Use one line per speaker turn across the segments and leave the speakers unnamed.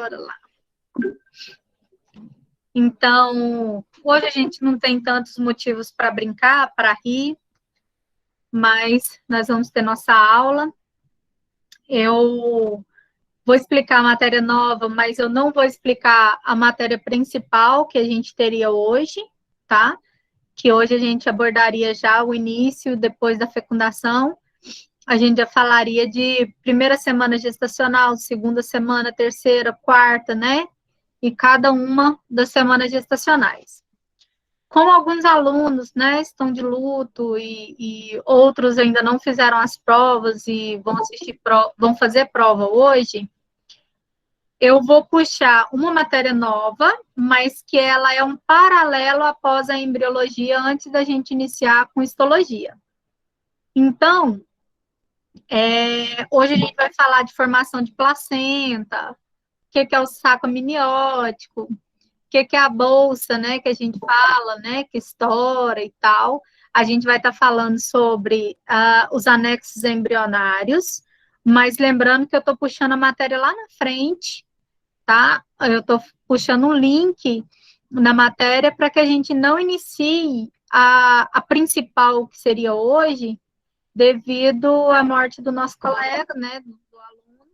bora lá. Então, hoje a gente não tem tantos motivos para brincar, para rir, mas nós vamos ter nossa aula. Eu vou explicar a matéria nova, mas eu não vou explicar a matéria principal que a gente teria hoje, tá? Que hoje a gente abordaria já o início, depois da fecundação. A gente já falaria de primeira semana gestacional, segunda semana, terceira, quarta, né? E cada uma das semanas gestacionais. Como alguns alunos, né, estão de luto e outros ainda não fizeram as provas e vão fazer prova hoje, eu vou puxar uma matéria nova, mas que ela é um paralelo após a embriologia, antes da gente iniciar com histologia. Então, hoje a gente vai falar de formação de placenta, o que é o saco amniótico, o que é a bolsa, né, que a gente fala, né, que estoura e tal. A gente vai estar falando sobre os anexos embrionários, mas lembrando que eu estou puxando a matéria lá na frente, tá? Eu estou puxando um link na matéria para que a gente não inicie a principal, que seria hoje, devido à morte do nosso colega, né, do aluno,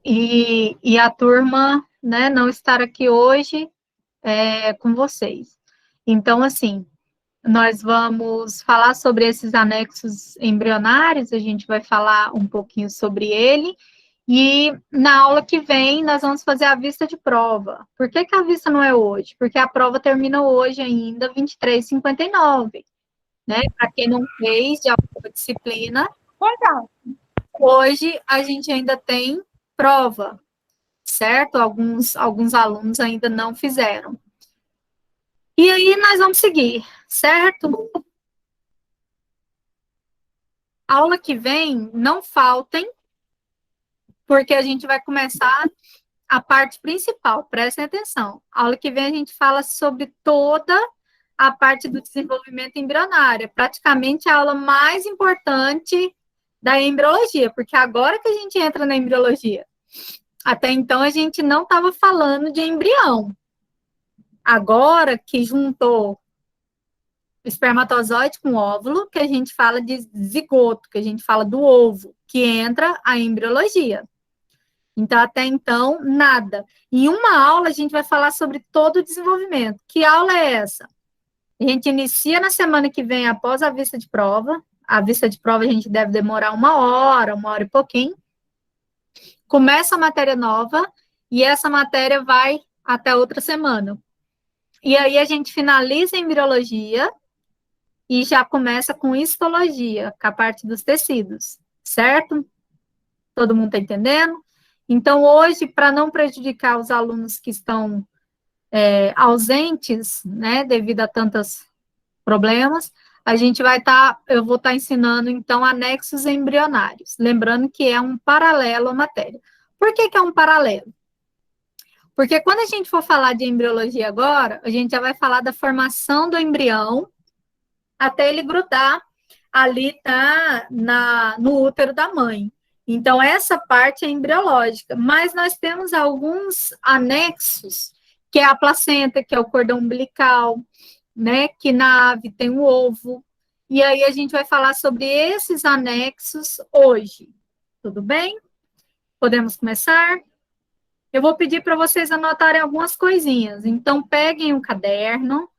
e a turma, né, não estar aqui hoje com vocês. Então, assim, nós vamos falar sobre esses anexos embrionários, a gente vai falar um pouquinho sobre ele, e na aula que vem nós vamos fazer a vista de prova. Por que a vista não é hoje? Porque a prova termina hoje ainda, 23h59, né? Para quem não fez de alguma disciplina, hoje a gente ainda tem prova, certo? Alguns alunos ainda não fizeram. E aí nós vamos seguir, certo? Aula que vem, não faltem, porque a gente vai começar a parte principal, prestem atenção. A aula que vem a gente fala sobre toda a parte do desenvolvimento embrionário, praticamente a aula mais importante da embriologia, porque agora que a gente entra na embriologia. Até então a gente não estava falando de embrião. Agora que juntou o espermatozoide com o óvulo, que a gente fala de zigoto, que a gente fala do ovo, que entra a embriologia. Então, até então, nada. Em uma aula, a gente vai falar sobre todo o desenvolvimento. Que aula é essa? A gente inicia na semana que vem, após a vista de prova. A vista de prova a gente deve demorar 1 hora e pouquinho. Começa a matéria nova, e essa matéria vai até outra semana. E aí a gente finaliza a embriologia e já começa com histologia, com a parte dos tecidos, certo? Todo mundo está entendendo? Então, hoje, para não prejudicar os alunos que estão ausentes, né, devido a tantos problemas, a gente vai eu vou estar ensinando, então, anexos embrionários, lembrando que é um paralelo à matéria. Por que é um paralelo? Porque quando a gente for falar de embriologia agora, a gente já vai falar da formação do embrião até ele grudar ali, tá, no útero da mãe. Então, essa parte é embriológica, mas nós temos alguns anexos, que é a placenta, que é o cordão umbilical, né, que na ave tem o ovo, e aí a gente vai falar sobre esses anexos hoje, tudo bem? Podemos começar? Eu vou pedir para vocês anotarem algumas coisinhas, então peguem um caderno,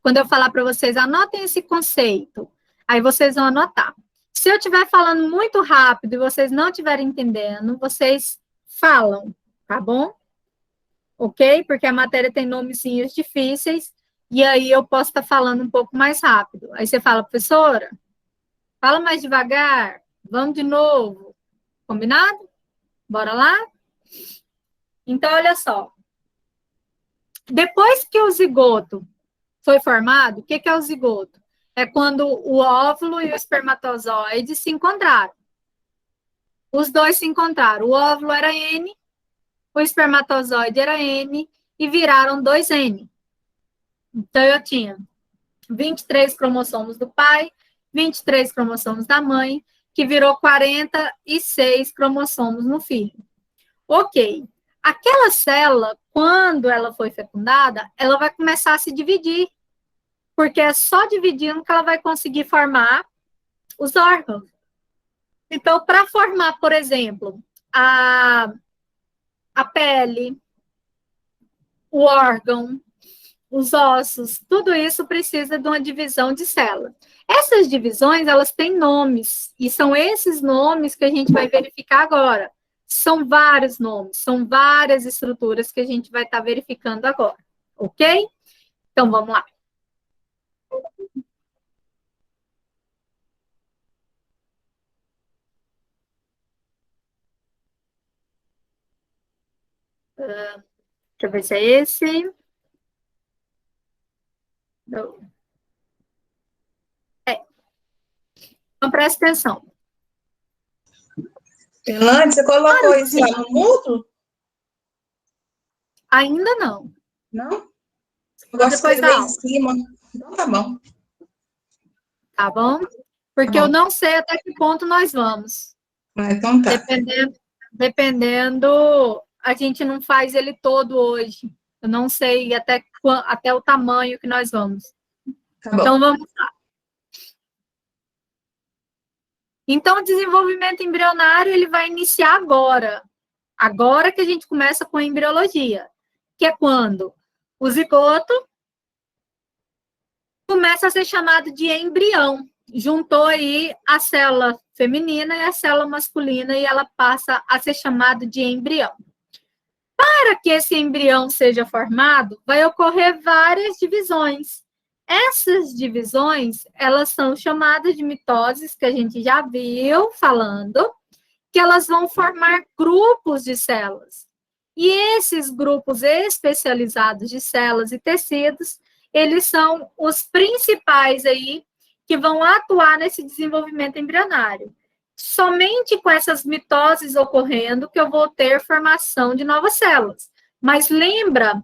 quando eu falar para vocês, anotem esse conceito, aí vocês vão anotar. Se eu estiver falando muito rápido e vocês não estiverem entendendo, vocês falam, tá bom? Ok? Porque a matéria tem nomezinhos difíceis, e aí eu posso estar falando um pouco mais rápido. Aí você fala, professora, fala mais devagar, vamos de novo. Combinado? Bora lá? Então, olha só. Depois que o zigoto foi formado, o que é o zigoto? É quando o óvulo e o espermatozoide se encontraram. Os dois se encontraram. O óvulo era N, o espermatozoide era N, e viraram 2N. Então, eu tinha 23 cromossomos do pai, 23 cromossomos da mãe, que virou 46 cromossomos no filho. Ok. Aquela célula, quando ela foi fecundada, ela vai começar a se dividir, porque é só dividindo que ela vai conseguir formar os órgãos. Então, para formar, por exemplo, a pele, o órgão, os ossos, tudo isso precisa de uma divisão de célula. Essas divisões, elas têm nomes, e são esses nomes que a gente vai verificar agora. São vários nomes, são várias estruturas que a gente vai estar verificando agora, ok? Então, vamos lá. Deixa eu ver se é esse. Não. É. Então, presta atenção.
Elaine, você colocou isso lá no mudo?
Ainda não.
Não? Eu gosto de escrever em cima. Então tá bom.
Tá bom? Porque eu não sei até que ponto nós vamos.
Então tá.
Dependendo, a gente não faz ele todo hoje. Eu não sei até o tamanho que nós vamos.
Tá bom.
Então, vamos lá. Então, o desenvolvimento embrionário, ele vai iniciar agora. Agora que a gente começa com a embriologia, que é quando o zigoto começa a ser chamado de embrião. Juntou aí a célula feminina e a célula masculina e ela passa a ser chamada de embrião. Para que esse embrião seja formado, vai ocorrer várias divisões. Essas divisões, elas são chamadas de mitoses, que a gente já viu falando, que elas vão formar grupos de células. E esses grupos especializados de células e tecidos, eles são os principais aí que vão atuar nesse desenvolvimento embrionário. Somente com essas mitoses ocorrendo que eu vou ter formação de novas células. Mas lembra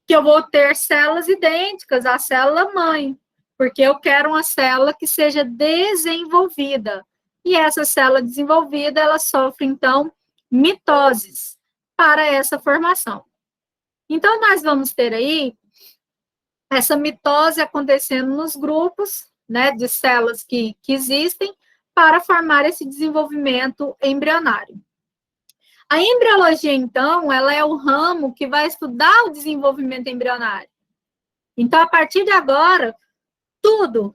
que eu vou ter células idênticas à célula mãe, porque eu quero uma célula que seja desenvolvida. E essa célula desenvolvida, ela sofre, então, mitoses para essa formação. Então, nós vamos ter aí essa mitose acontecendo nos grupos, né, de células que existem para formar esse desenvolvimento embrionário. A embriologia, então, ela é o ramo que vai estudar o desenvolvimento embrionário. Então, a partir de agora, tudo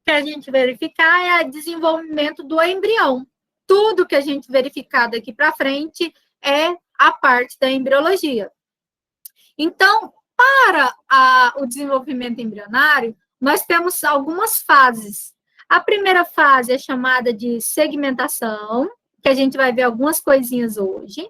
que a gente verificar é o desenvolvimento do embrião. Tudo que a gente verificar daqui para frente é a parte da embriologia. Então, para o desenvolvimento embrionário, nós temos algumas fases. A primeira fase é chamada de segmentação, que a gente vai ver algumas coisinhas hoje.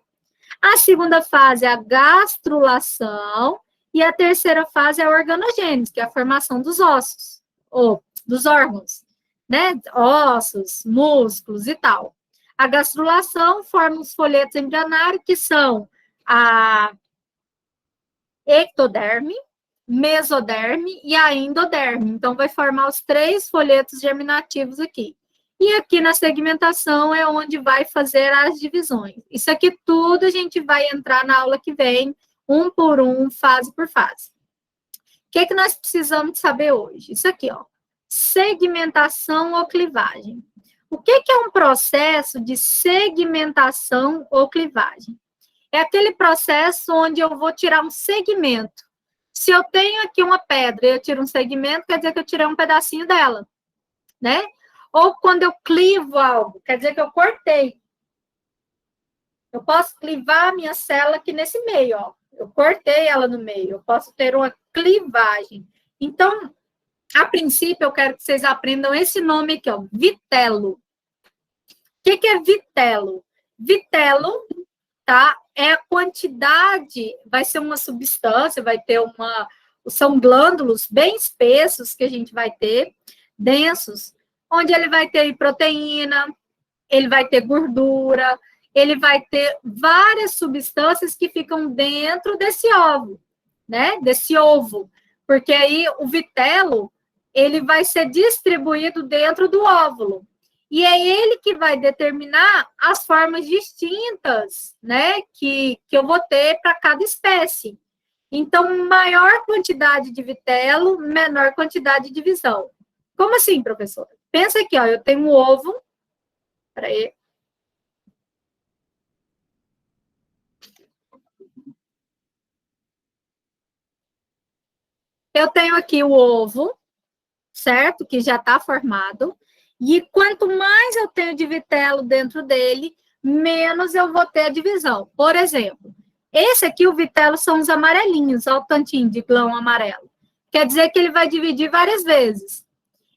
A segunda fase é a gastrulação. E a terceira fase é a organogênese, que é a formação dos ossos, ou dos órgãos, né? Ossos, músculos e tal. A gastrulação forma os folhetos embrionários, que são a ectoderme, mesoderme e a endoderme. Então, vai formar os 3 folhetos germinativos aqui. E aqui na segmentação é onde vai fazer as divisões. Isso aqui tudo a gente vai entrar na aula que vem, um por um, fase por fase. O que nós precisamos saber hoje? Isso aqui, ó. Segmentação ou clivagem. O que é um processo de segmentação ou clivagem? É aquele processo onde eu vou tirar um segmento. Se eu tenho aqui uma pedra e eu tiro um segmento, quer dizer que eu tirei um pedacinho dela, né? Ou quando eu clivo algo, quer dizer que eu cortei. Eu posso clivar a minha célula aqui nesse meio, ó. Eu cortei ela no meio, eu posso ter uma clivagem. Então, a princípio, eu quero que vocês aprendam esse nome aqui, ó, vitelo. O que é vitelo? Vitelo, tá? É a quantidade, vai ser uma substância, vai ter são glândulos bem espessos que a gente vai ter, densos, onde ele vai ter proteína, ele vai ter gordura, ele vai ter várias substâncias que ficam dentro desse ovo, né? Desse ovo. Porque aí o vitelo, ele vai ser distribuído dentro do óvulo. E é ele que vai determinar as formas distintas, né, que eu vou ter para cada espécie. Então, maior quantidade de vitelo, menor quantidade de visão. Como assim, professora? Pensa aqui, ó, eu tenho um ovo. Peraí. Eu tenho aqui o ovo, certo? Que já está formado. E quanto mais eu tenho de vitelo dentro dele, menos eu vou ter a divisão. Por exemplo, esse aqui, o vitelo, são os amarelinhos, olha o tantinho de glão amarelo. Quer dizer que ele vai dividir várias vezes.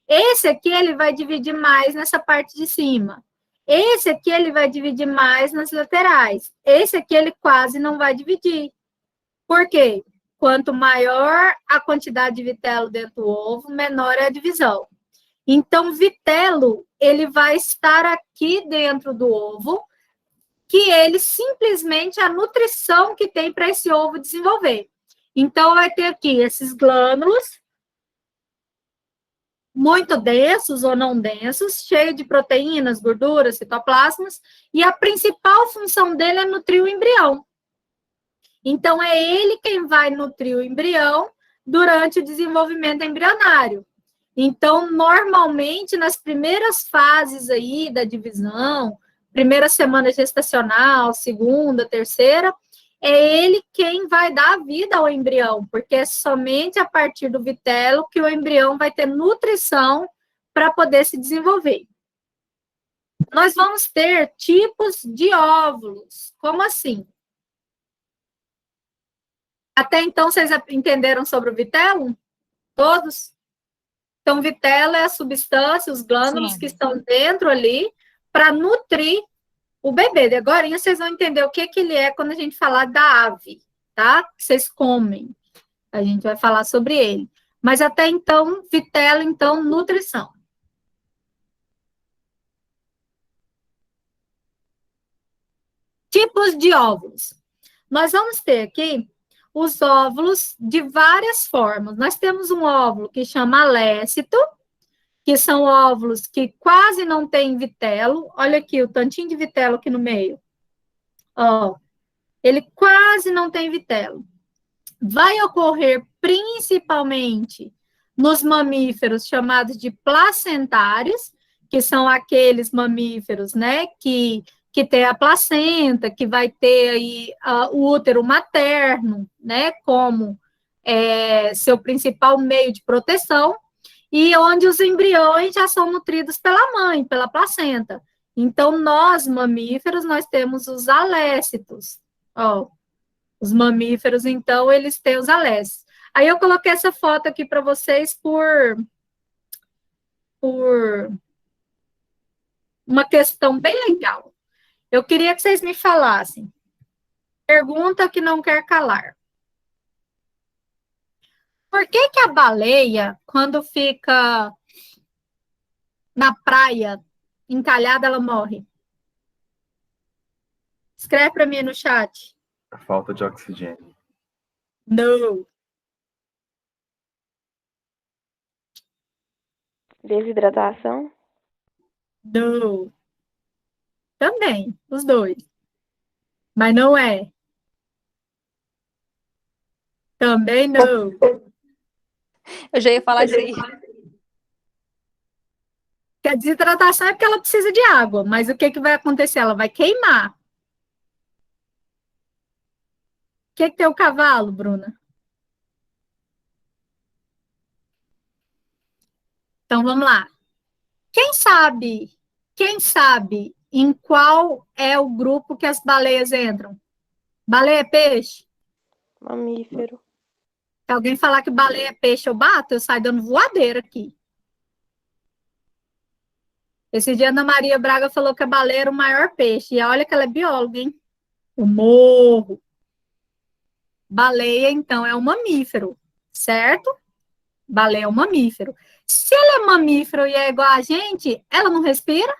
Esse aqui, ele vai dividir mais nessa parte de cima. Esse aqui, ele vai dividir mais nas laterais. Esse aqui, ele quase não vai dividir. Por quê? Quanto maior a quantidade de vitelo dentro do ovo, menor é a divisão. Então, vitelo, ele vai estar aqui dentro do ovo, que ele simplesmente a nutrição que tem para esse ovo desenvolver. Então, vai ter aqui esses glânulos, muito densos ou não densos, cheio de proteínas, gorduras, citoplasmas, e a principal função dele é nutrir o embrião. Então, é ele quem vai nutrir o embrião durante o desenvolvimento embrionário. Então, normalmente, nas primeiras fases aí da divisão, primeira semana gestacional, segunda, terceira, é ele quem vai dar vida ao embrião, porque é somente a partir do vitelo que o embrião vai ter nutrição para poder se desenvolver. Nós vamos ter tipos de óvulos. Como assim? Até então, vocês entenderam sobre o vitelo? Todos? Então, vitelo é a substância, os glândulos que estão dentro ali para nutrir o bebê. Agora vocês vão entender o que ele é quando a gente falar da ave, tá? Que vocês comem. A gente vai falar sobre ele. Mas até então, vitelo, então, nutrição. Tipos de óvulos. Nós vamos ter aqui os óvulos de várias formas. Nós temos um óvulo que chama lécito, que são óvulos que quase não tem vitelo. Olha aqui o tantinho de vitelo aqui no meio. Ó, ele quase não tem vitelo. Vai ocorrer principalmente nos mamíferos chamados de placentários, que são aqueles mamíferos, né, que tem a placenta, que vai ter aí o útero materno, né, como seu principal meio de proteção, e onde os embriões já são nutridos pela mãe, pela placenta. Então, nós, mamíferos, nós temos os alécitos. Ó, os mamíferos, então, eles têm os alécitos. Aí eu coloquei essa foto aqui para vocês por uma questão bem legal. Eu queria que vocês me falassem. Pergunta que não quer calar. Por que que a baleia, quando fica na praia, encalhada, ela morre? Escreve para mim no chat.
A falta de oxigênio.
Não.
Desidratação?
Não. Também, os dois. Mas não é. Também não.
Eu já ia falar isso aí.
Que a desidratação é porque ela precisa de água, mas o que que vai acontecer? Ela vai queimar. O que tem o cavalo, Bruna? Então, vamos lá. Quem sabe em qual é o grupo que as baleias entram? Baleia é peixe?
Mamífero.
Se alguém falar que baleia é peixe, eu bato, eu saio dando voadeira aqui. Esse dia a Ana Maria Braga falou que a baleia era o maior peixe. E olha que ela é bióloga, hein? Eu morro. Baleia, então, é um mamífero, certo? Baleia é um mamífero. Se ela é mamífero e é igual a gente, ela não respira?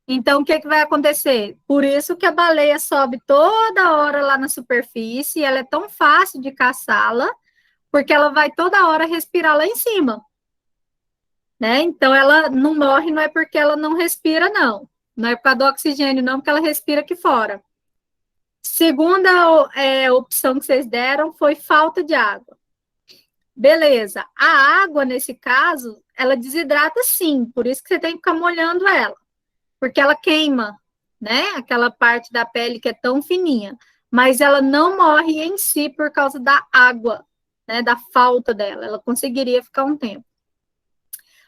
Então, o que que vai acontecer? Por isso que a baleia sobe toda hora lá na superfície, e ela é tão fácil de caçá-la, porque ela vai toda hora respirar lá em cima. né? Então, ela não morre, não é porque ela não respira, não. Não é por causa do oxigênio, não, porque ela respira aqui fora. Segunda opção que vocês deram foi falta de água. Beleza. A água, nesse caso, ela desidrata sim, por isso que você tem que ficar molhando ela, porque ela queima, né? Aquela parte da pele que é tão fininha. Mas ela não morre em si por causa da água, né? Da falta dela. Ela conseguiria ficar um tempo.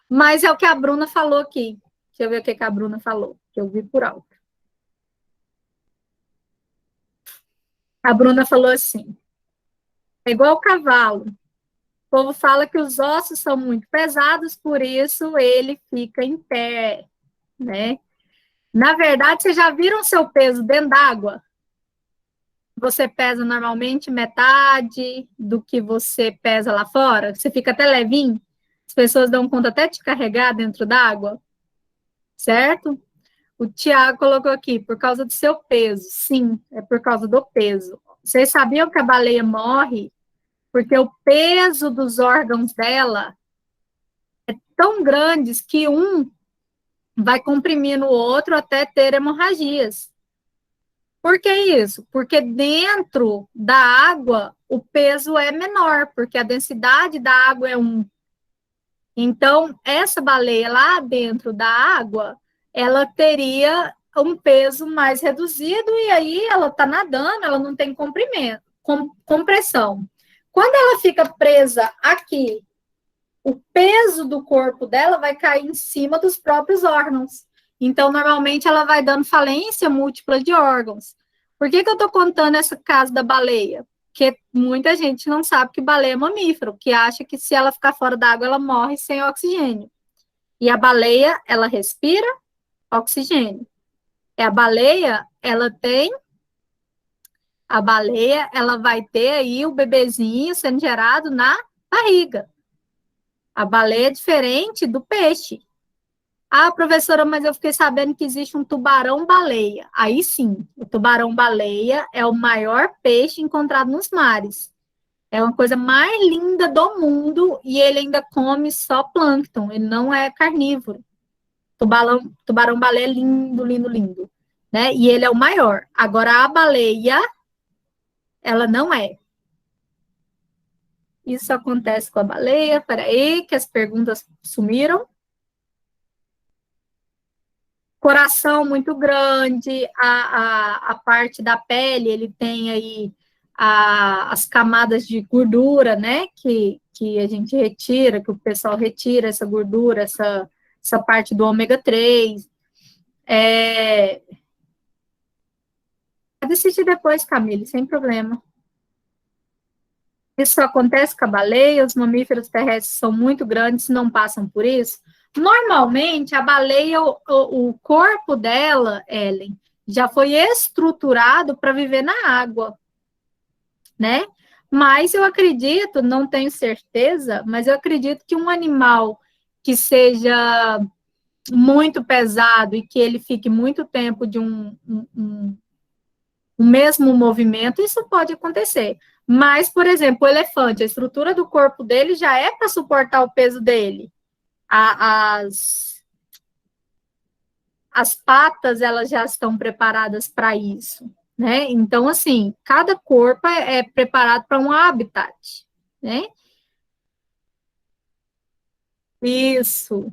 Mas é o que a Bruna falou aqui. Deixa eu ver o que a Bruna falou, que eu vi por alto. A Bruna falou assim: é igual o cavalo. O povo fala que os ossos são muito pesados, por isso ele fica em pé, né? Na verdade, vocês já viram seu peso dentro d'água? Você pesa normalmente metade do que você pesa lá fora? Você fica até levinho? As pessoas dão conta até de carregar dentro d'água, certo? O Tiago colocou aqui, por causa do seu peso. Sim, é por causa do peso. Vocês sabiam que a baleia morre porque o peso dos órgãos dela é tão grandes que um vai comprimindo o outro até ter hemorragias. Por que isso? Porque dentro da água o peso é menor, porque a densidade da água é 1. Então, essa baleia lá dentro da água, ela teria um peso mais reduzido e aí ela está nadando, ela não tem comprimento, compressão. Quando ela fica presa aqui, o peso do corpo dela vai cair em cima dos próprios órgãos. Então, normalmente, ela vai dando falência múltipla de órgãos. Por que eu estou contando esse caso da baleia? Porque muita gente não sabe que baleia é mamífero, que acha que se ela ficar fora d'água, ela morre sem oxigênio. E a baleia, ela respira oxigênio. A baleia, ela vai ter aí o bebezinho sendo gerado na barriga. A baleia é diferente do peixe. Ah, professora, mas eu fiquei sabendo que existe um tubarão-baleia. Aí sim, o tubarão-baleia é o maior peixe encontrado nos mares. É uma coisa mais linda do mundo e ele ainda come só plâncton, ele não é carnívoro. Tubarão-baleia é lindo, lindo, lindo. Né? E ele é o maior. Agora, a baleia, ela não é. Isso acontece com a baleia. Peraí, que as perguntas sumiram. Coração muito grande, a parte da pele, ele tem aí as camadas de gordura, né, que a gente retira, que o pessoal retira essa gordura, essa parte do ômega 3. Pode assistir depois, Camille, sem problema. Isso acontece com a baleia, os mamíferos terrestres são muito grandes, não passam por isso. Normalmente, a baleia, o corpo dela, Ellen, já foi estruturado para viver na água, né? Mas eu acredito, não tenho certeza, mas eu acredito que um animal que seja muito pesado e que ele fique muito tempo de um mesmo movimento, isso pode acontecer. Mas, por exemplo, o elefante, a estrutura do corpo dele já é para suportar o peso dele. As patas, elas já estão preparadas para isso, né? Então, assim, cada corpo é preparado para um habitat, né? Isso.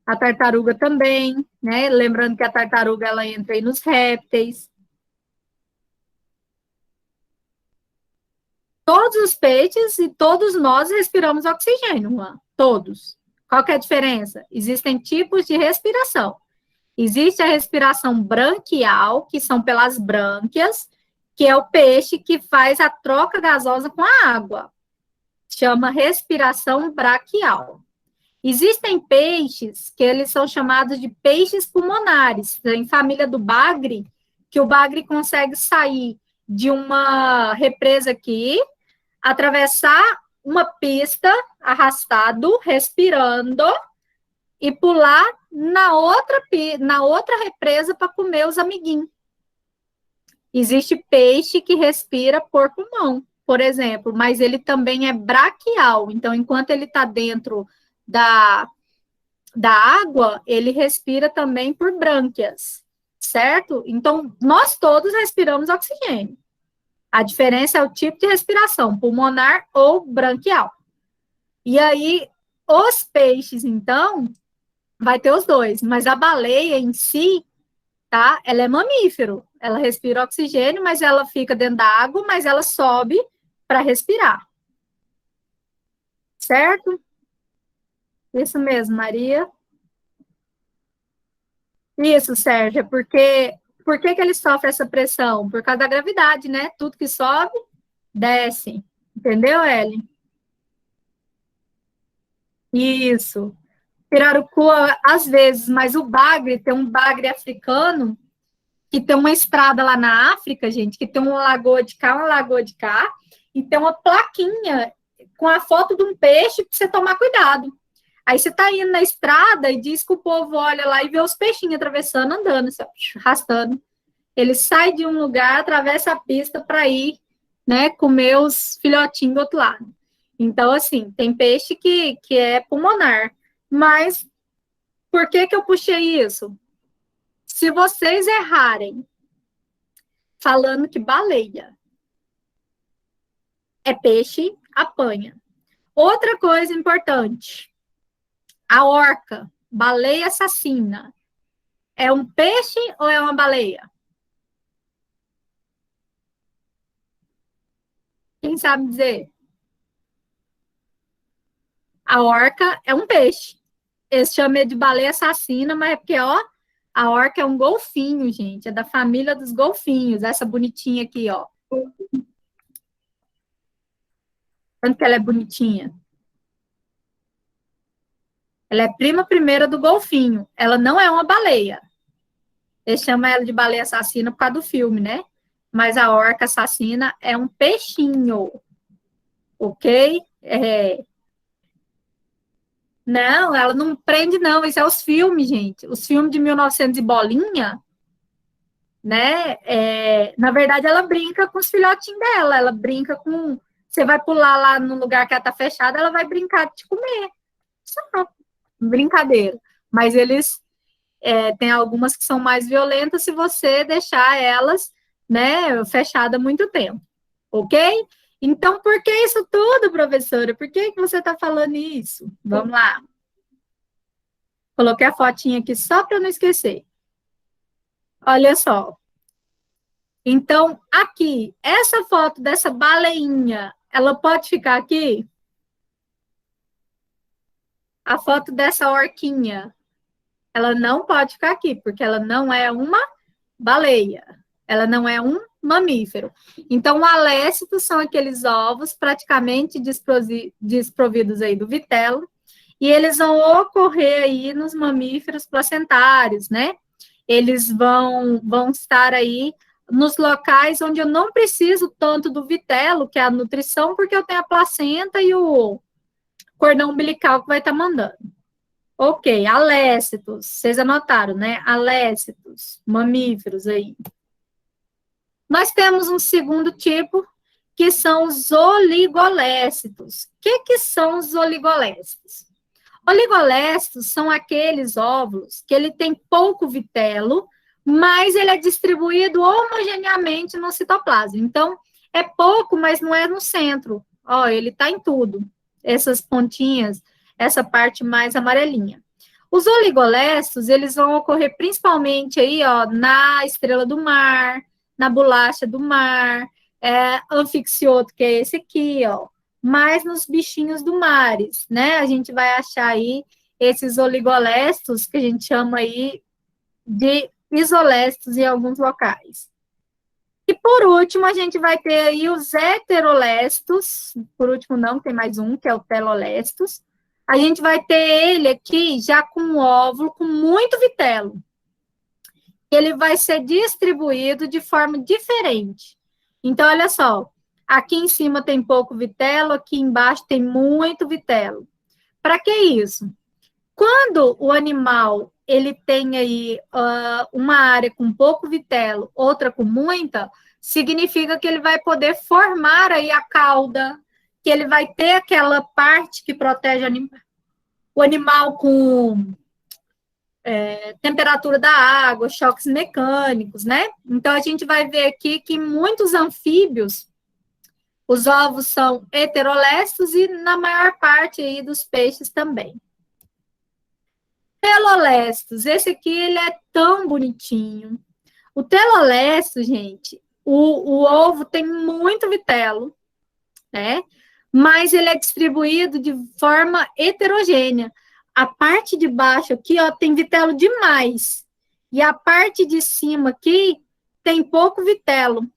A tartaruga também, né? Lembrando que a tartaruga, ela entra aí nos répteis. Todos os peixes e todos nós respiramos oxigênio, Juan. Todos. Qual que é a diferença? Existem tipos de respiração. Existe a respiração branquial, que são pelas brânquias, que é o peixe que faz a troca gasosa com a água. Chama respiração braquial. Existem peixes que eles são chamados de peixes pulmonares, em família do bagre, que o bagre consegue sair de uma represa aqui, atravessar uma pista arrastado, respirando, e pular na outra represa para comer os amiguinhos. Existe peixe que respira por pulmão, por exemplo, mas ele também é braquial. Então, enquanto ele está dentro da água, ele respira também por brânquias, certo? Então, nós todos respiramos oxigênio. A diferença é o tipo de respiração, pulmonar ou branquial. E aí, os peixes, então, vai ter os dois, mas a baleia em si, tá? Ela é mamífero, ela respira oxigênio, mas ela fica dentro da água, mas ela sobe para respirar. Certo? Isso mesmo, Maria. Isso, Sérgio, porque por que ele sofre essa pressão? Por causa da gravidade, né? Tudo que sobe, desce. Entendeu, Ellen? Isso. Pirarucu, às vezes, mas o bagre, tem um bagre africano, que tem uma estrada lá na África, gente, que tem uma lagoa de cá, uma lagoa de cá, e tem uma plaquinha com a foto de um peixe para você tomar cuidado. Aí você tá indo na estrada e diz que o povo olha lá e vê os peixinhos atravessando, andando, assim, arrastando. Ele sai de um lugar, atravessa a pista para ir, né, comer os filhotinhos do outro lado. Então, assim, tem peixe que é pulmonar. Mas por que eu puxei isso? Se vocês errarem falando que baleia é peixe, apanha. Outra coisa importante, a orca, baleia assassina, é um peixe ou é uma baleia? Quem sabe dizer? A orca é um peixe. Eles chamam de baleia assassina, mas é porque, ó, a orca é um golfinho, gente. É da família dos golfinhos. Essa bonitinha aqui, ó. Tanto que ela é bonitinha. Ela é prima primeira do golfinho. Ela não é uma baleia. Eles chamam ela de baleia assassina por causa do filme, né? Mas a orca assassina é um peixinho. Ok? Não, ela não prende, não. Isso é os filmes, gente. Os filmes de 1900 e bolinha, né? Na verdade, ela brinca com os filhotinhos dela. Ela brinca com... Você vai pular lá no lugar que ela tá fechada, ela vai brincar de te comer. Só brincadeira. Mas eles... tem algumas que são mais violentas se você deixar elas, né, fechada há muito tempo. Ok? Então, por que isso tudo, professora? Por que você está falando isso? Vamos lá. Coloquei a fotinha aqui só para não esquecer. Olha só. Então, aqui, essa foto dessa baleinha, ela pode ficar aqui? A foto dessa orquinha, ela não pode ficar aqui, porque ela não é uma baleia. Ela não é um mamífero. Então, alécitos são aqueles ovos praticamente desprovidos aí do vitelo, e eles vão ocorrer aí nos mamíferos placentários, né? Eles vão estar aí nos locais onde eu não preciso tanto do vitelo, que é a nutrição, porque eu tenho a placenta e o cordão umbilical que vai estar mandando. Ok, alécitos, vocês anotaram, né? Alécitos, mamíferos aí. Nós temos um segundo tipo, que são os oligolécitos. O que são os oligolécitos? Oligolécitos são aqueles óvulos que ele tem pouco vitelo, mas ele é distribuído homogeneamente no citoplasma. Então, é pouco, mas não é no centro. Ó, ele está em tudo. Essas pontinhas, essa parte mais amarelinha. Os oligolécitos, eles vão ocorrer principalmente aí, ó, na estrela do mar, na bolacha do mar, anfixioto, que é esse aqui, ó, mas nos bichinhos do mares, né? A gente vai achar aí esses oligolécitos, que a gente chama aí de isolécitos em alguns locais. E por último, a gente vai ter aí os heterolécitos, por último não, tem mais um, que é o telolécitos. A gente vai ter ele aqui já com um óvulo com muito vitelo. Ele vai ser distribuído de forma diferente. Então, olha só, aqui em cima tem pouco vitelo, aqui embaixo tem muito vitelo. Para que isso? Quando o animal ele tem aí uma área com pouco vitelo, outra com muita, significa que ele vai poder formar aí a cauda, que ele vai ter aquela parte que protege o animal com temperatura da água, choques mecânicos, né? Então, a gente vai ver aqui que muitos anfíbios, os ovos são heterolestos e na maior parte aí dos peixes também. Telolestos, esse aqui ele é tão bonitinho. O telolesto, gente, o ovo tem muito vitelo, né? Mas ele é distribuído de forma heterogênea. A parte de baixo aqui, ó, tem vitelo demais. E a parte de cima aqui tem pouco vitelo.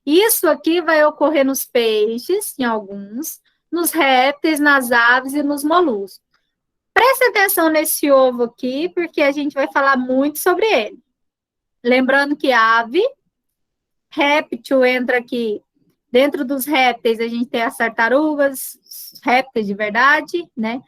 Isso aqui vai ocorrer nos peixes, em alguns, nos répteis, nas aves e nos moluscos. Preste atenção nesse ovo aqui, porque a gente vai falar muito sobre ele. Lembrando que ave, réptil entra aqui. Dentro dos répteis, a gente tem as tartarugas, répteis de verdade, né?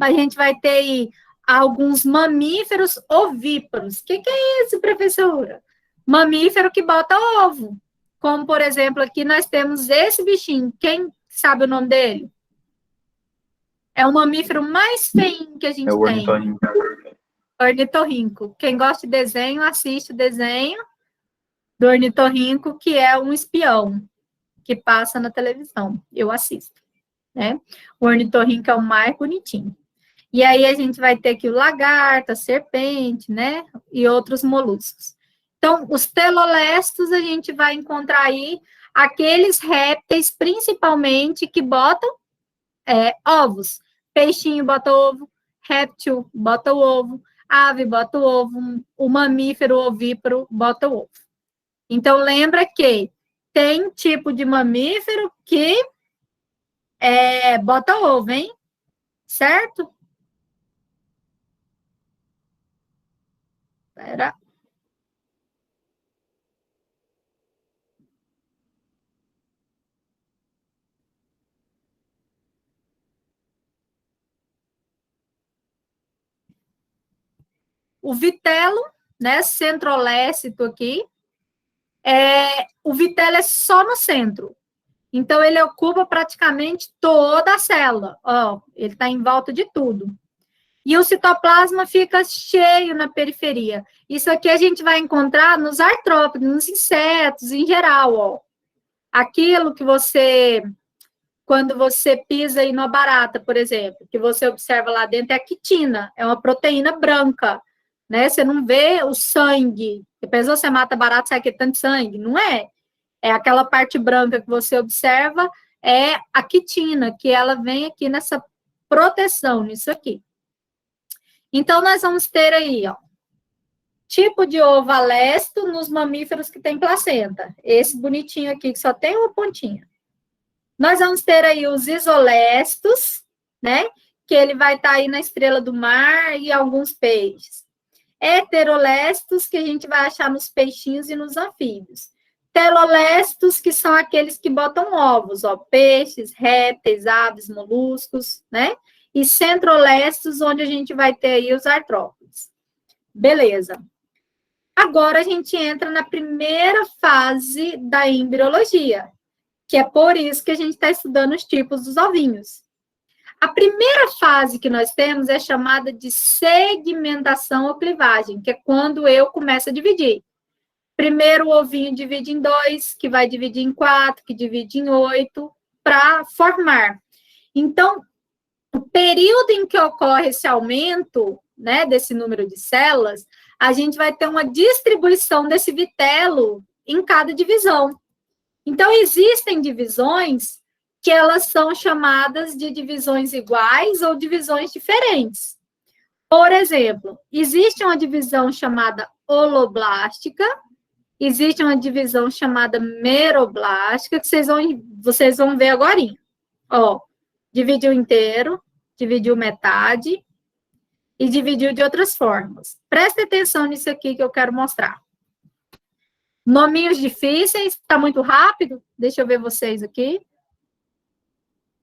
A gente vai ter aí alguns mamíferos ovíparos. O que é isso, professora? Mamífero que bota ovo. Como, por exemplo, aqui nós temos esse bichinho. Quem sabe o nome dele? É o mamífero mais feio que a gente
É o
tem.
ornitorrinco.
Ornitorrinco. Quem gosta de desenho, assiste o desenho do ornitorrinco, que é um espião que passa na televisão. Eu assisto, né? O ornitorrinco é o mais bonitinho. E aí a gente vai ter aqui o lagarto, a serpente, né? E outros moluscos. Então, os telolestos a gente vai encontrar aí aqueles répteis, principalmente, que botam ovos. Peixinho bota ovo, réptil bota o ovo, ave bota o ovo, o mamífero ovíparo bota o ovo. Então, lembra que tem tipo de mamífero que bota ovo, hein? Certo? Espera. O vitelo, né, centrolécito aqui, o vitelo é só no centro. Então, ele ocupa praticamente toda a célula. Ó, ele está em volta de tudo. E o citoplasma fica cheio na periferia. Isso aqui a gente vai encontrar nos artrópodes, nos insetos em geral, ó. Aquilo que quando você pisa aí numa barata, por exemplo, que você observa lá dentro é a quitina, é uma proteína branca, né? Você não vê o sangue. Depois você mata barata, sai aquele tanto de sangue. Não é. É aquela parte branca que você observa, é a quitina, que ela vem aqui nessa proteção, nisso aqui. Então, nós vamos ter aí, ó, tipo de ovalesto nos mamíferos que tem placenta. Esse bonitinho aqui, que só tem uma pontinha. Nós vamos ter aí os isolestos, né? Que ele vai estar aí na estrela do mar e alguns peixes. Heterolestos, que a gente vai achar nos peixinhos e nos anfíbios. Telolestos, que são aqueles que botam ovos, ó, peixes, répteis, aves, moluscos, né? E centrolestos, onde a gente vai ter aí os artrópodes. Beleza. Agora a gente entra na primeira fase da embriologia, que é por isso que a gente está estudando os tipos dos ovinhos. A primeira fase que nós temos é chamada de segmentação ou clivagem, que é quando eu começo a dividir. Primeiro o ovinho divide em 2, que vai dividir em 4, que divide em 8, para formar. Então, o período em que ocorre esse aumento, né, desse número de células, a gente vai ter uma distribuição desse vitelo em cada divisão. Então, existem divisões que elas são chamadas de divisões iguais ou divisões diferentes. Por exemplo, existe uma divisão chamada holoblástica, existe uma divisão chamada meroblástica, que vocês vão ver agora. Ó, dividiu inteiro, dividiu metade e dividiu de outras formas. Preste atenção nisso aqui que eu quero mostrar. Nominhos difíceis, está muito rápido? Deixa eu ver vocês aqui.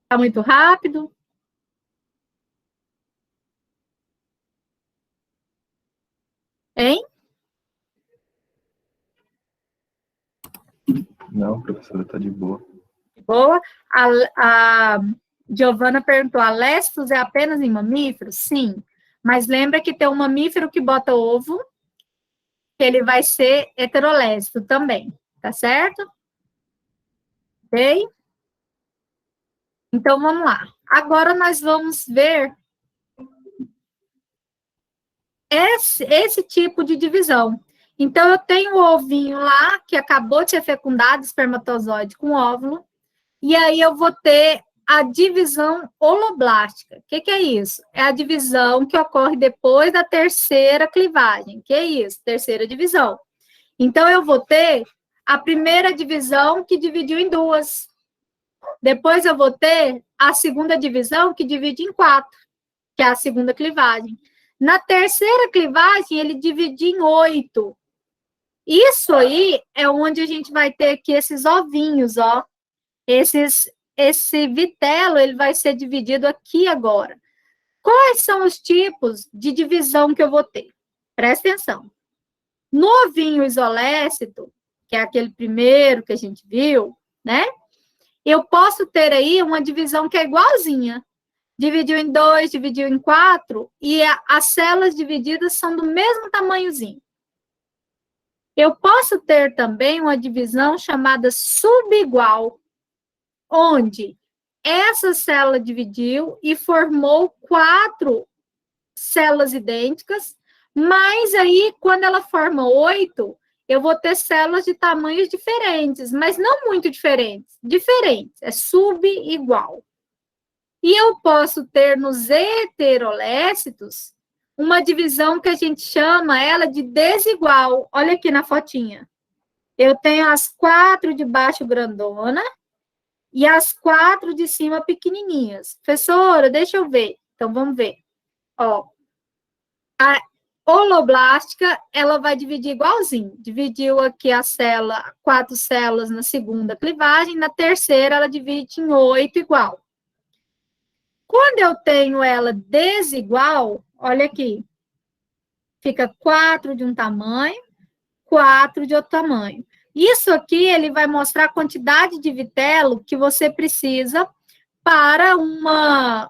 Está muito rápido? Hein?
Não, professora, tá de boa.
Boa. A Giovana perguntou, a lestos é apenas em mamíferos? Sim. Mas lembra que tem um mamífero que bota ovo, que ele vai ser heterolécito também, tá certo? Ok? Então, vamos lá. Agora, nós vamos ver esse tipo de divisão. Então, eu tenho o ovinho lá, que acabou de ser fecundado, espermatozoide com óvulo, e aí eu vou ter a divisão holoblástica. O que é isso? É a divisão que ocorre depois da terceira clivagem. Que é isso? Terceira divisão. Então, eu vou ter a primeira divisão que dividiu em duas. Depois eu vou ter a segunda divisão que divide em quatro, que é a segunda clivagem. Na terceira clivagem, ele divide em 8. Isso aí é onde a gente vai ter aqui esses ovinhos, ó. Esse vitelo, ele vai ser dividido aqui agora. Quais são os tipos de divisão que eu vou ter? Presta atenção. No ovinho isolécito, que é aquele primeiro que a gente viu, né? Eu posso ter aí uma divisão que é igualzinha. Dividiu em 2, dividiu em 4, e as células divididas são do mesmo tamanhozinho. Eu posso ter também uma divisão chamada subigual, onde essa célula dividiu e formou 4 células idênticas, mas aí, quando ela forma 8, eu vou ter células de tamanhos diferentes, mas não muito diferentes. Diferentes, é subigual. E eu posso ter nos heterolécitos uma divisão que a gente chama ela de desigual. Olha aqui na fotinha. Eu tenho as 4 de baixo grandona e as 4 de cima pequenininhas. Professora, deixa eu ver. Então, vamos ver. Ó, a holoblástica, ela vai dividir igualzinho. Dividiu aqui a célula, 4 células na segunda clivagem, na terceira ela divide em 8 igual. Quando eu tenho ela desigual, olha aqui, fica 4 de um tamanho, 4 de outro tamanho. Isso aqui, ele vai mostrar a quantidade de vitelo que você precisa para uma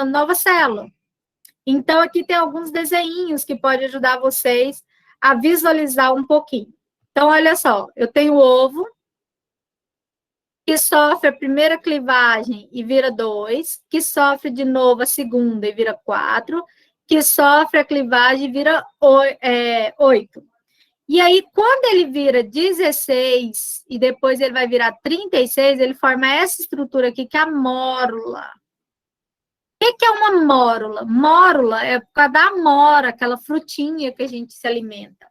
nova célula. Então, aqui tem alguns desenhinhos que podem ajudar vocês a visualizar um pouquinho. Então, olha só, eu tenho o ovo, que sofre a primeira clivagem e vira 2, que sofre de novo a segunda e vira 4, que sofre a clivagem e vira 8. E aí, quando ele vira 16 e depois ele vai virar 36, ele forma essa estrutura aqui, que é a mórula. O que é uma mórula? Mórula é por causa da amora, aquela frutinha que a gente se alimenta.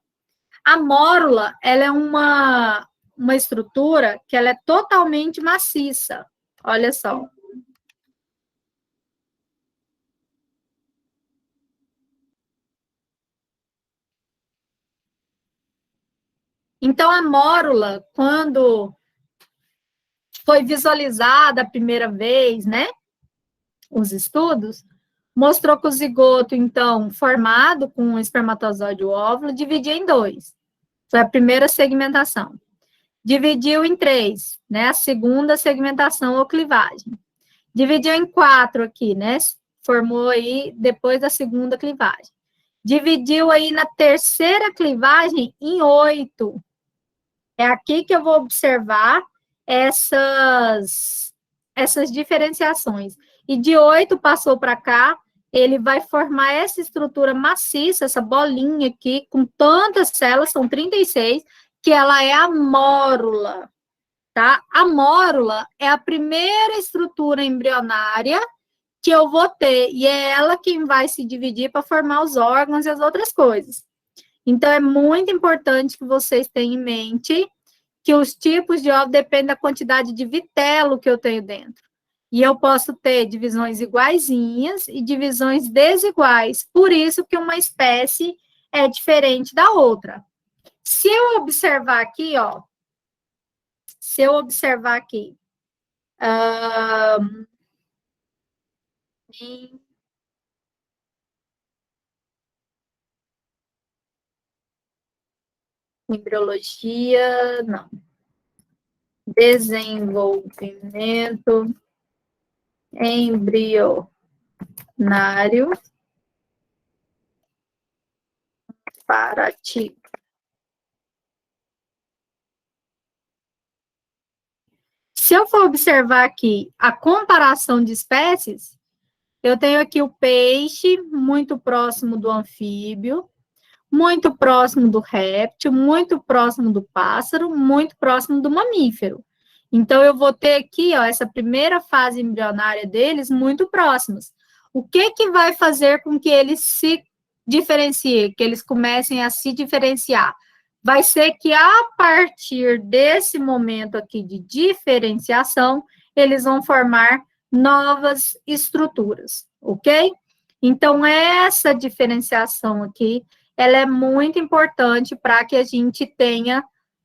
A mórula, ela é uma estrutura que ela é totalmente maciça. Olha só. Então, a mórula, quando foi visualizada a primeira vez, né, os estudos, mostrou que o zigoto, então, formado com o espermatozoide e o óvulo, dividia em 2. Foi a primeira segmentação. Dividiu em 3, né, a segunda segmentação ou clivagem. Dividiu em 4 aqui, né, formou aí depois da segunda clivagem. Dividiu aí na terceira clivagem em 8. É aqui que eu vou observar essas diferenciações. E de 8 passou para cá, ele vai formar essa estrutura maciça, essa bolinha aqui, com tantas células, são 36, que ela é a mórula, tá? A mórula é a primeira estrutura embrionária que eu vou ter, e é ela quem vai se dividir para formar os órgãos e as outras coisas. Então, é muito importante que vocês tenham em mente que os tipos de óvulo dependem da quantidade de vitelo que eu tenho dentro. E eu posso ter divisões iguaizinhas e divisões desiguais. Por isso que uma espécie é diferente da outra. Se eu observar aqui, ó, em embriologia, não. Desenvolvimento embrionário. comparativo. Se eu for observar aqui a comparação de espécies, eu tenho aqui o peixe muito próximo do anfíbio, muito próximo do réptil, muito próximo do pássaro, muito próximo do mamífero. Então, eu vou ter aqui, ó, essa primeira fase embrionária deles muito próximos. O que que vai fazer com que eles se diferenciem, que eles comecem a se diferenciar? Vai ser que, a partir desse momento aqui de diferenciação, eles vão formar novas estruturas, ok? Então, essa diferenciação aqui, ela é muito importante para que a gente tenha,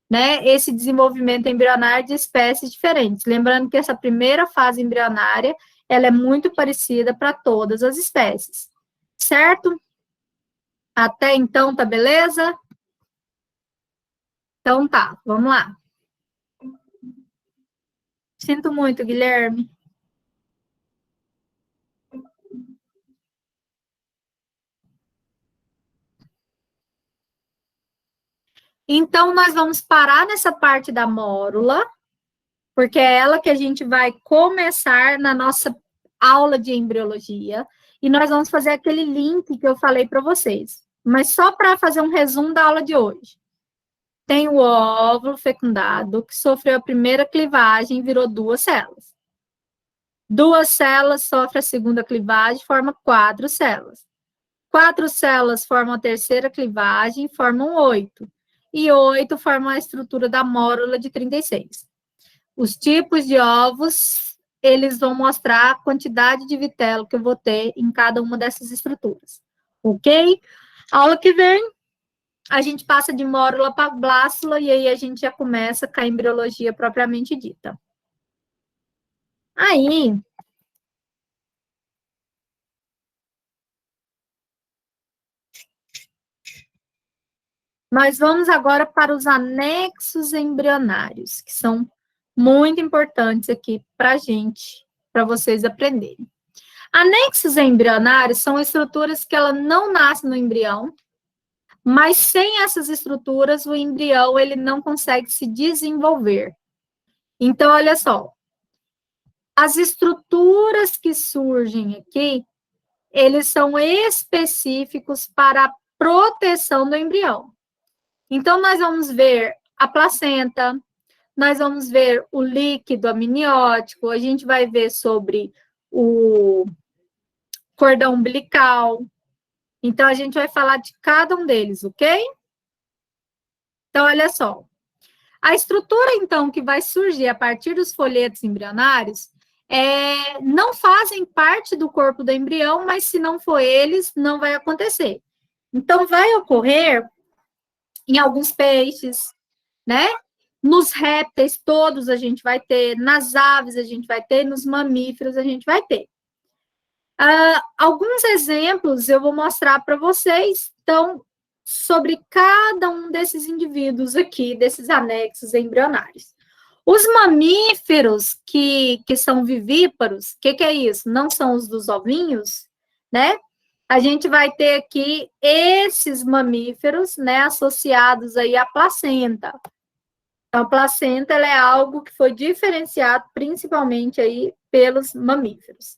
né, esse desenvolvimento embrionário de espécies diferentes. Lembrando que essa primeira fase embrionária, ela é muito parecida para todas as espécies, certo? Até então, tá beleza? Então tá, vamos lá. Sinto muito, Guilherme. Então, nós vamos parar nessa parte da mórula, porque é ela que a gente vai começar na nossa aula de embriologia, e nós vamos fazer aquele link que eu falei para vocês. Mas só para fazer um resumo da aula de hoje. Tem o óvulo fecundado, que sofreu a primeira clivagem e virou 2 células. 2 células sofrem a segunda clivagem e formam 4 células. 4 células formam a terceira clivagem e formam 8. E 8 formam a estrutura da mórula de 36. Os tipos de ovos, eles vão mostrar a quantidade de vitelo que eu vou ter em cada uma dessas estruturas. Ok? Aula que vem, a gente passa de mórula para blástula e aí a gente já começa com a embriologia propriamente dita. Aí, nós vamos agora para os anexos embrionários, que são muito importantes aqui para a gente, para vocês aprenderem. Anexos embrionários são estruturas que ela não nasce no embrião, mas sem essas estruturas, o embrião ele não consegue se desenvolver. Então, olha só, as estruturas que surgem aqui, eles são específicos para a proteção do embrião. Então, nós vamos ver a placenta, nós vamos ver o líquido amniótico, a gente vai ver sobre o cordão umbilical. Então, a gente vai falar de cada um deles, ok? Então, olha só. A estrutura, então, que vai surgir a partir dos folhetos embrionários, não fazem parte do corpo do embrião, mas se não for eles, não vai acontecer. Então, vai ocorrer em alguns peixes, né? Nos répteis, todos a gente vai ter, nas aves a gente vai ter, nos mamíferos a gente vai ter. Alguns exemplos eu vou mostrar para vocês, então, sobre cada um desses indivíduos aqui, desses anexos embrionários. Os mamíferos que são vivíparos, o que é isso? Não são os dos ovinhos, né? A gente vai ter aqui esses mamíferos, né, associados aí à placenta. Então, a placenta, ela é algo que foi diferenciado principalmente aí pelos mamíferos.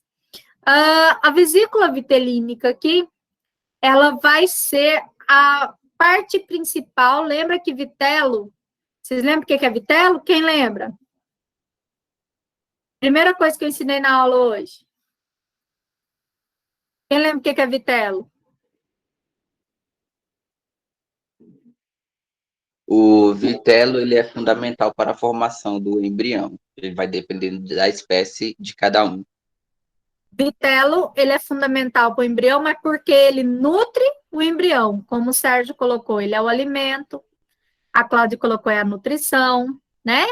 A vesícula vitelínica aqui, ela vai ser a parte principal. Lembra que vitelo, vocês lembram o que é vitelo? Quem lembra? Primeira coisa que eu ensinei na aula hoje. Quem lembra o que é vitelo?
O vitelo ele é fundamental para a formação do embrião. Ele vai dependendo da espécie de cada um.
Vitelo, ele é fundamental para o embrião, mas porque ele nutre o embrião, como o Sérgio colocou, ele é o alimento, a Cláudia colocou é a nutrição, né?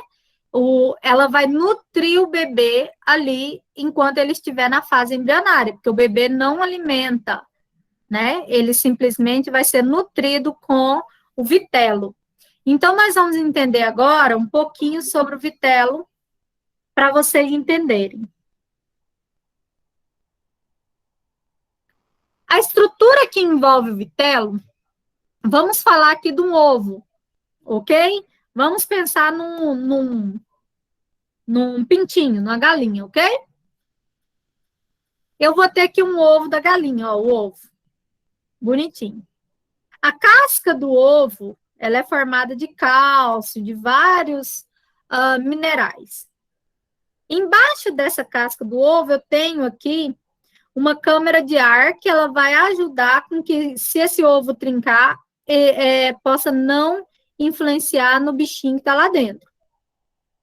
Ela vai nutrir o bebê ali enquanto ele estiver na fase embrionária, porque o bebê não alimenta, né? Ele simplesmente vai ser nutrido com o vitelo. Então, nós vamos entender agora um pouquinho sobre o vitelo, para vocês entenderem. A estrutura que envolve o vitelo Vamos falar aqui de um ovo, ok? Vamos pensar num pintinho, numa galinha, ok? Eu vou ter aqui um ovo da galinha, ó, o ovo. Bonitinho. A casca do ovo, ela é formada de cálcio, de vários minerais. Embaixo dessa casca do ovo, eu tenho aqui uma câmara de ar que ela vai ajudar com que, se esse ovo trincar, possa não influenciar no bichinho que está lá dentro.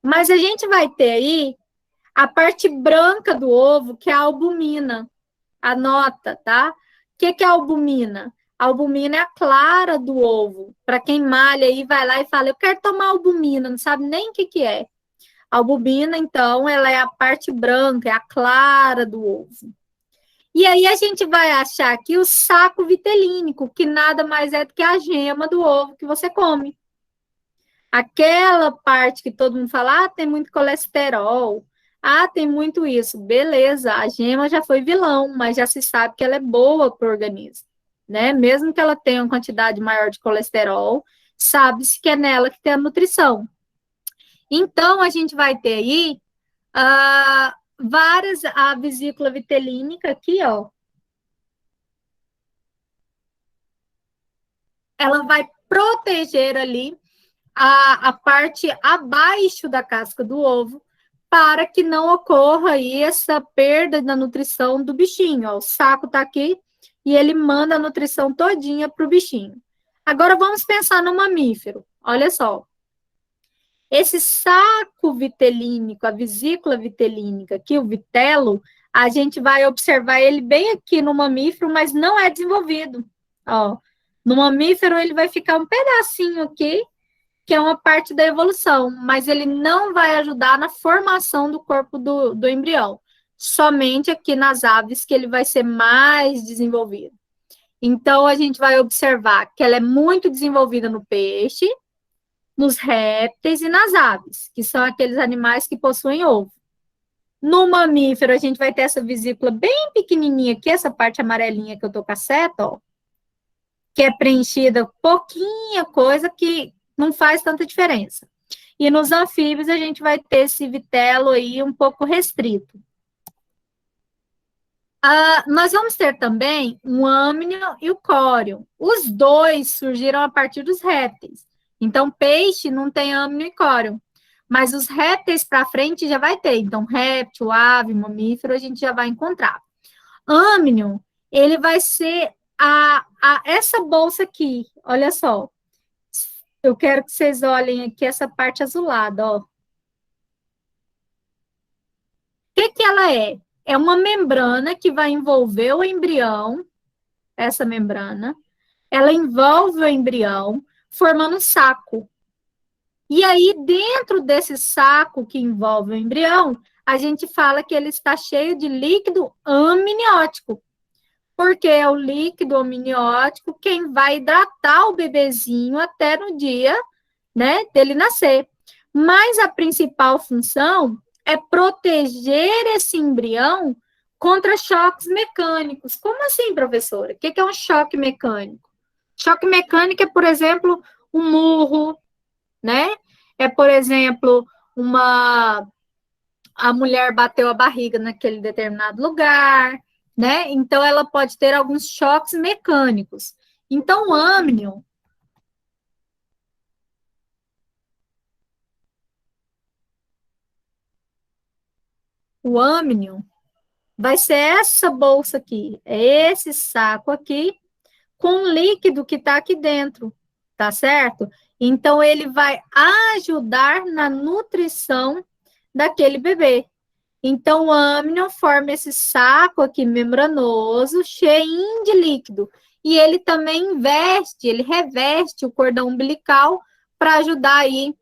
Mas a gente vai ter aí a parte branca do ovo, que é a albumina. Anota, tá? O que é a albumina? A albumina é a clara do ovo. Para quem malha aí, vai lá e fala, eu quero tomar albumina, não sabe nem o que é. A albumina, então, ela é a parte branca, é a clara do ovo. E aí a gente vai achar aqui o saco vitelínico, que nada mais é do que a gema do ovo que você come. Aquela parte que todo mundo fala, tem muito colesterol, tem muito isso. Beleza, a gema já foi vilão, mas já se sabe que ela é boa para o organismo, né? Mesmo que ela tenha uma quantidade maior de colesterol, sabe-se que é nela que tem a nutrição. Então, a gente vai ter aí a vesícula vitelínica aqui, ó. Ela vai proteger ali a parte abaixo da casca do ovo, para que não ocorra aí essa perda da nutrição do bichinho. Ó, o saco está aqui e ele manda a nutrição todinha para o bichinho. Agora vamos pensar no mamífero. Olha só. Esse saco vitelínico, a vesícula vitelínica aqui, o vitelo, a gente vai observar ele bem aqui no mamífero, mas não é desenvolvido. Ó, no mamífero ele vai ficar um pedacinho aqui, que é uma parte da evolução, mas ele não vai ajudar na formação do corpo do embrião. Somente aqui nas aves que ele vai ser mais desenvolvido. Então, a gente vai observar que ela é muito desenvolvida no peixe, nos répteis e nas aves, que são aqueles animais que possuem ovo. No mamífero, a gente vai ter essa vesícula bem pequenininha aqui, essa parte amarelinha que eu tô com a seta, ó, que é preenchida pouquinha coisa que não faz tanta diferença. E nos anfíbios, a gente vai ter esse vitelo aí um pouco restrito. Nós vamos ter também o âmnio e o córeo. Os dois surgiram a partir dos répteis. Então, peixe não tem âmnio e córeo. Mas os répteis para frente já vai ter. Então, réptil, ave, mamífero, a gente já vai encontrar. Âmnio, ele vai ser essa bolsa aqui. Olha só. Eu quero que vocês olhem aqui essa parte azulada, ó. O que ela é? É uma membrana que vai envolver o embrião, essa membrana. Ela envolve o embrião, formando um saco. E aí, dentro desse saco que envolve o embrião, a gente fala que ele está cheio de líquido amniótico. Porque é o líquido amniótico quem vai hidratar o bebezinho até no dia, né, dele nascer. Mas a principal função é proteger esse embrião contra choques mecânicos. Como assim, professora? O que é um choque mecânico? Choque mecânico é, por exemplo, um murro, né? É, por exemplo, a mulher bateu a barriga naquele determinado lugar, né? Então, ela pode ter alguns choques mecânicos. Então, o âmnio vai ser essa bolsa aqui, é esse saco aqui, com o líquido que está aqui dentro, tá certo? Então, ele vai ajudar na nutrição daquele bebê. Então, o âmnio forma esse saco aqui membranoso, cheio de líquido. E ele também ele reveste o cordão umbilical para ajudar aí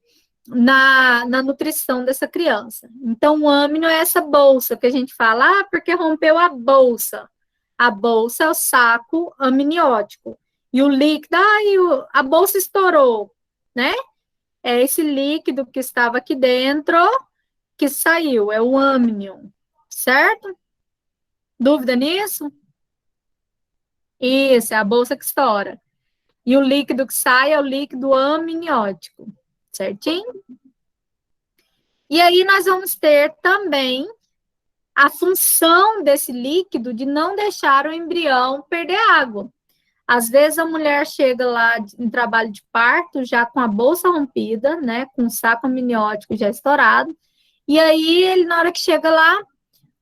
na nutrição dessa criança. Então, o âmnio é essa bolsa que a gente fala, porque rompeu a bolsa. A bolsa é o saco amniótico. E o líquido, a bolsa estourou, né? É esse líquido que estava aqui dentro que saiu, é o âmnio, certo? Dúvida nisso? Isso, é a bolsa que estoura. E o líquido que sai é o líquido amniótico, certinho? E aí nós vamos ter também a função desse líquido de não deixar o embrião perder água. Às vezes a mulher chega lá em trabalho de parto já com a bolsa rompida, né, com o saco amniótico já estourado, e aí ele, na hora que chega lá,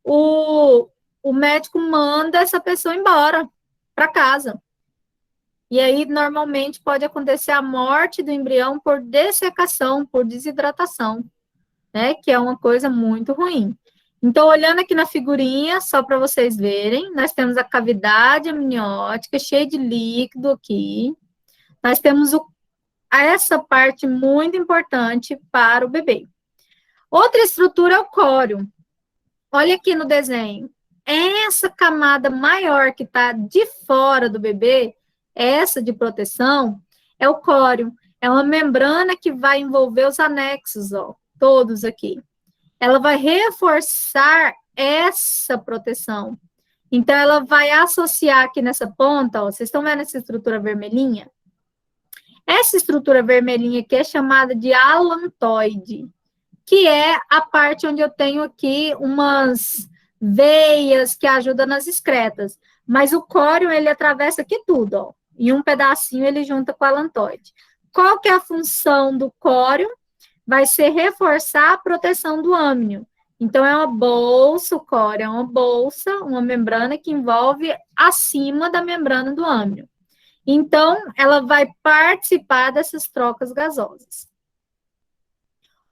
o médico manda essa pessoa embora para casa. E aí, normalmente, pode acontecer a morte do embrião por dessecação, por desidratação, né, que é uma coisa muito ruim. Então, olhando aqui na figurinha, só para vocês verem, nós temos a cavidade amniótica cheia de líquido aqui. Nós temos essa parte muito importante para o bebê. Outra estrutura é o córeo. Olha aqui no desenho. Essa camada maior que está de fora do bebê, essa de proteção, é o córeo. É uma membrana que vai envolver os anexos, ó, todos aqui. Ela vai reforçar essa proteção. Então, ela vai associar aqui nessa ponta, ó, vocês estão vendo essa estrutura vermelhinha? Essa estrutura vermelhinha aqui é chamada de alantoide, que é a parte onde eu tenho aqui umas veias que ajudam nas excretas. Mas o córeo, ele atravessa aqui tudo, ó, e um pedacinho ele junta com a alantoide. Qual que é a função do córeo? Vai ser reforçar a proteção do âmnio. Então, é uma bolsa, o córeo é uma bolsa, uma membrana que envolve acima da membrana do âmnio. Então, ela vai participar dessas trocas gasosas.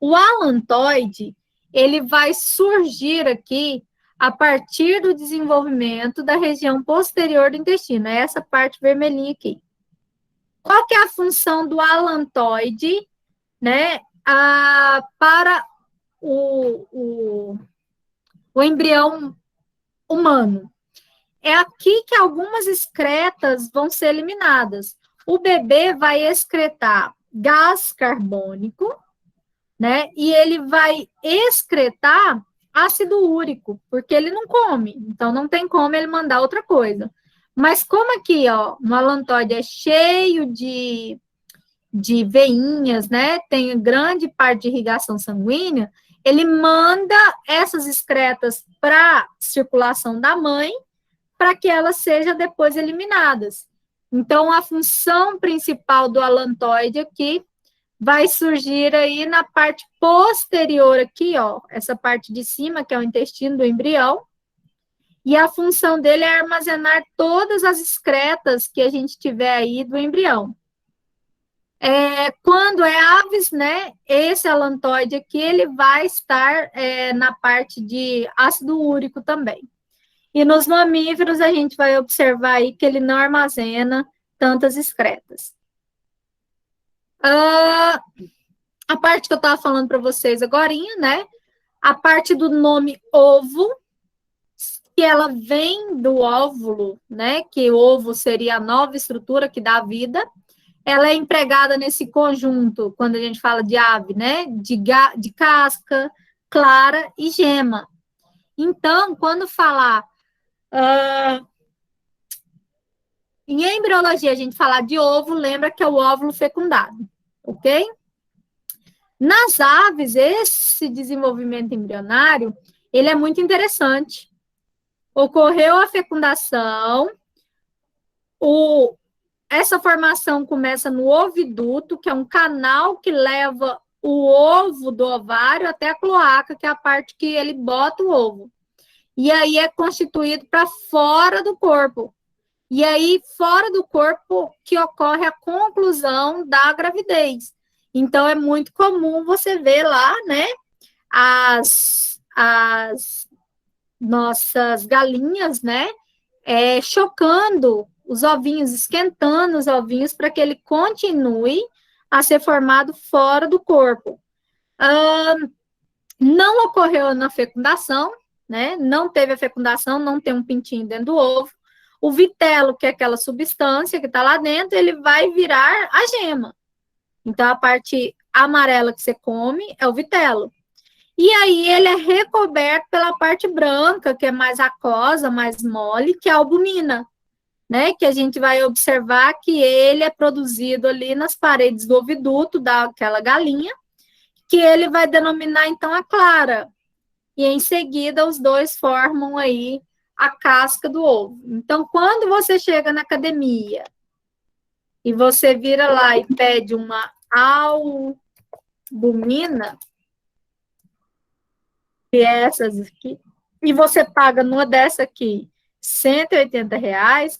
O alantoide, ele vai surgir aqui a partir do desenvolvimento da região posterior do intestino, é essa parte vermelhinha aqui. Qual que é a função do alantoide, né, para o embrião humano? É aqui que algumas excretas vão ser eliminadas. O bebê vai excretar gás carbônico, né? E ele vai excretar ácido úrico, porque ele não come, então não tem como ele mandar outra coisa. Mas como aqui, ó, no alantoide é cheio de veinhas, né? Tem grande parte de irrigação sanguínea, ele manda essas excretas para circulação da mãe, para que elas sejam depois eliminadas. Então, a função principal do alantoide aqui vai surgir aí na parte posterior aqui, ó, essa parte de cima, que é o intestino do embrião, e a função dele é armazenar todas as excretas que a gente tiver aí do embrião. Quando é aves, né, esse alantoide aqui, ele vai estar na parte de ácido úrico também. E nos mamíferos, a gente vai observar aí que ele não armazena tantas excretas. A parte que eu estava falando para vocês agorinha, né? A parte do nome ovo, que ela vem do óvulo, né? Que o ovo seria a nova estrutura que dá vida. Ela é empregada nesse conjunto, quando a gente fala de ave, né? De casca, clara e gema. Então, quando falar em embriologia, a gente falar de ovo, lembra que é o óvulo fecundado, ok? Nas aves, esse desenvolvimento embrionário, ele é muito interessante. Ocorreu a fecundação, essa formação começa no oviduto, que é um canal que leva o ovo do ovário até a cloaca, que é a parte que ele bota o ovo. E aí é constituído para fora do corpo. E aí, fora do corpo, que ocorre a conclusão da gravidez. Então, é muito comum você ver lá, né, as nossas galinhas, né, chocando os ovinhos, esquentando os ovinhos para que ele continue a ser formado fora do corpo. Não ocorreu na fecundação, né, não teve a fecundação, não tem um pintinho dentro do ovo. O vitelo, que é aquela substância que está lá dentro, ele vai virar a gema. Então, a parte amarela que você come é o vitelo. E aí, ele é recoberto pela parte branca, que é mais aquosa, mais mole, que é a albumina. né? Que a gente vai observar que ele é produzido ali nas paredes do oviduto daquela galinha, que ele vai denominar, então, a clara. E, em seguida, os dois formam aí a casca do ovo. Então, quando você chega na academia e você vira lá e pede uma albumina, que é essas aqui, e você paga numa dessa aqui R$ 180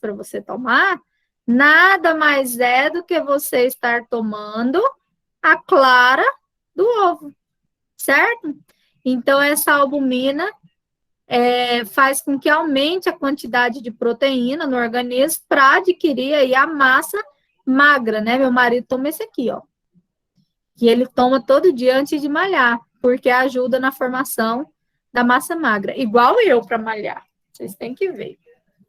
para você tomar, nada mais é do que você estar tomando a clara do ovo, certo? Então, essa albumina faz com que aumente a quantidade de proteína no organismo para adquirir aí a massa magra, né? Meu marido toma esse aqui, ó, que ele toma todo dia antes de malhar, porque ajuda na formação da massa magra, igual eu para malhar. Vocês têm que ver.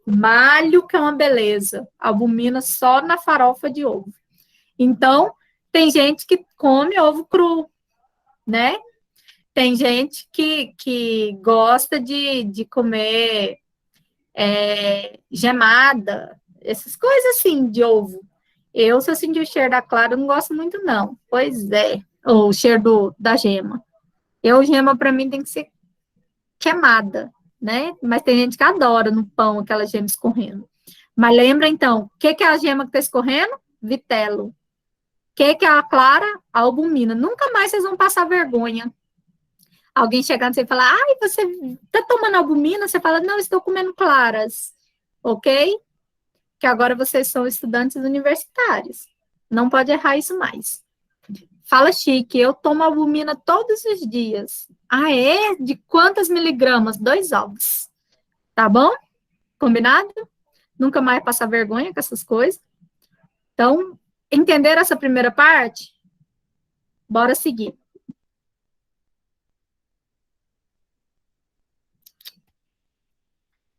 Malho que é uma beleza, albumina só na farofa de ovo. Então, tem gente que come ovo cru, né? Tem gente que gosta de comer gemada, essas coisas assim de ovo. Eu, se eu sentir o cheiro da clara, não gosto muito, não. Pois é, ou o cheiro da gema. Gema, para mim, tem que ser queimada, né? Mas tem gente que adora no pão aquela gema escorrendo. Mas lembra, então, o que é a gema que está escorrendo? Vitelo. O que é a clara? A albumina. Nunca mais vocês vão passar vergonha. Alguém chegando e falar, ai, você está tomando albumina? Você fala, não, estou comendo claras. Ok? Que agora vocês são estudantes universitários. Não pode errar isso mais. Fala chique, eu tomo albumina todos os dias. Ah, é? De quantas miligramas? 2 ovos. Tá bom? Combinado? Nunca mais passar vergonha com essas coisas. Então, entenderam essa primeira parte? Bora seguir.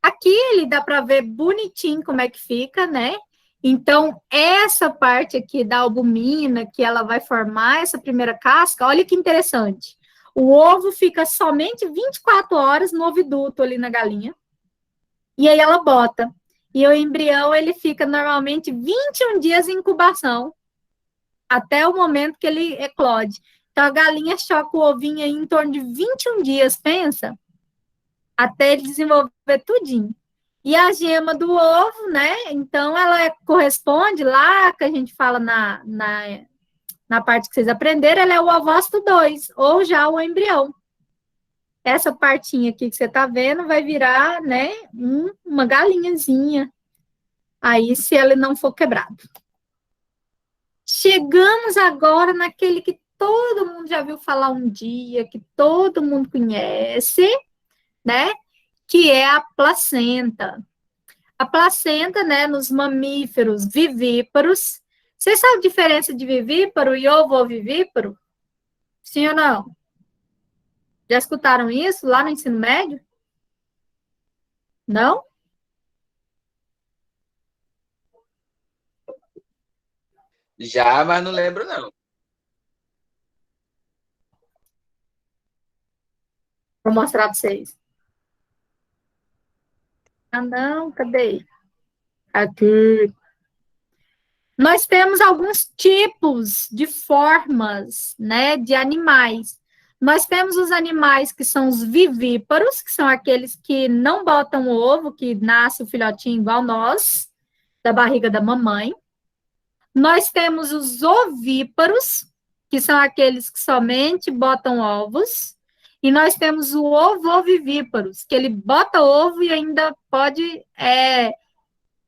Aqui ele dá para ver bonitinho como é que fica, né? Então, essa parte aqui da albumina, que ela vai formar essa primeira casca, olha que interessante. O ovo fica somente 24 horas no oviduto ali na galinha. E aí ela bota. E o embrião, ele fica normalmente 21 dias em incubação, até o momento que ele eclode. Então, a galinha choca o ovinho aí em torno de 21 dias, pensa? Até ele desenvolver tudinho. E a gema do ovo, né? Então, ela corresponde lá, que a gente fala na parte que vocês aprenderam, ela é o ovócito 2, ou já o embrião. Essa partinha aqui que você tá vendo vai virar, né, uma galinhazinha. Aí, se ele não for quebrado. Chegamos agora naquele que todo mundo já viu falar um dia, que todo mundo conhece, né? Que é a placenta. A placenta, né, nos mamíferos vivíparos. Vocês sabem a diferença de vivíparo e ovovivíparo? Sim ou não? Já escutaram isso lá no ensino médio? Não?
Já, mas não lembro, não.
Vou mostrar para vocês. Ah, não, cadê? Aqui. Nós temos alguns tipos de formas, né, de animais. Nós temos os animais que são os vivíparos, que são aqueles que não botam ovo, que nasce o filhotinho igual nós, da barriga da mamãe. Nós temos os ovíparos, que são aqueles que somente botam ovos. E nós temos o ovovivíparos, que ele bota ovo e ainda pode...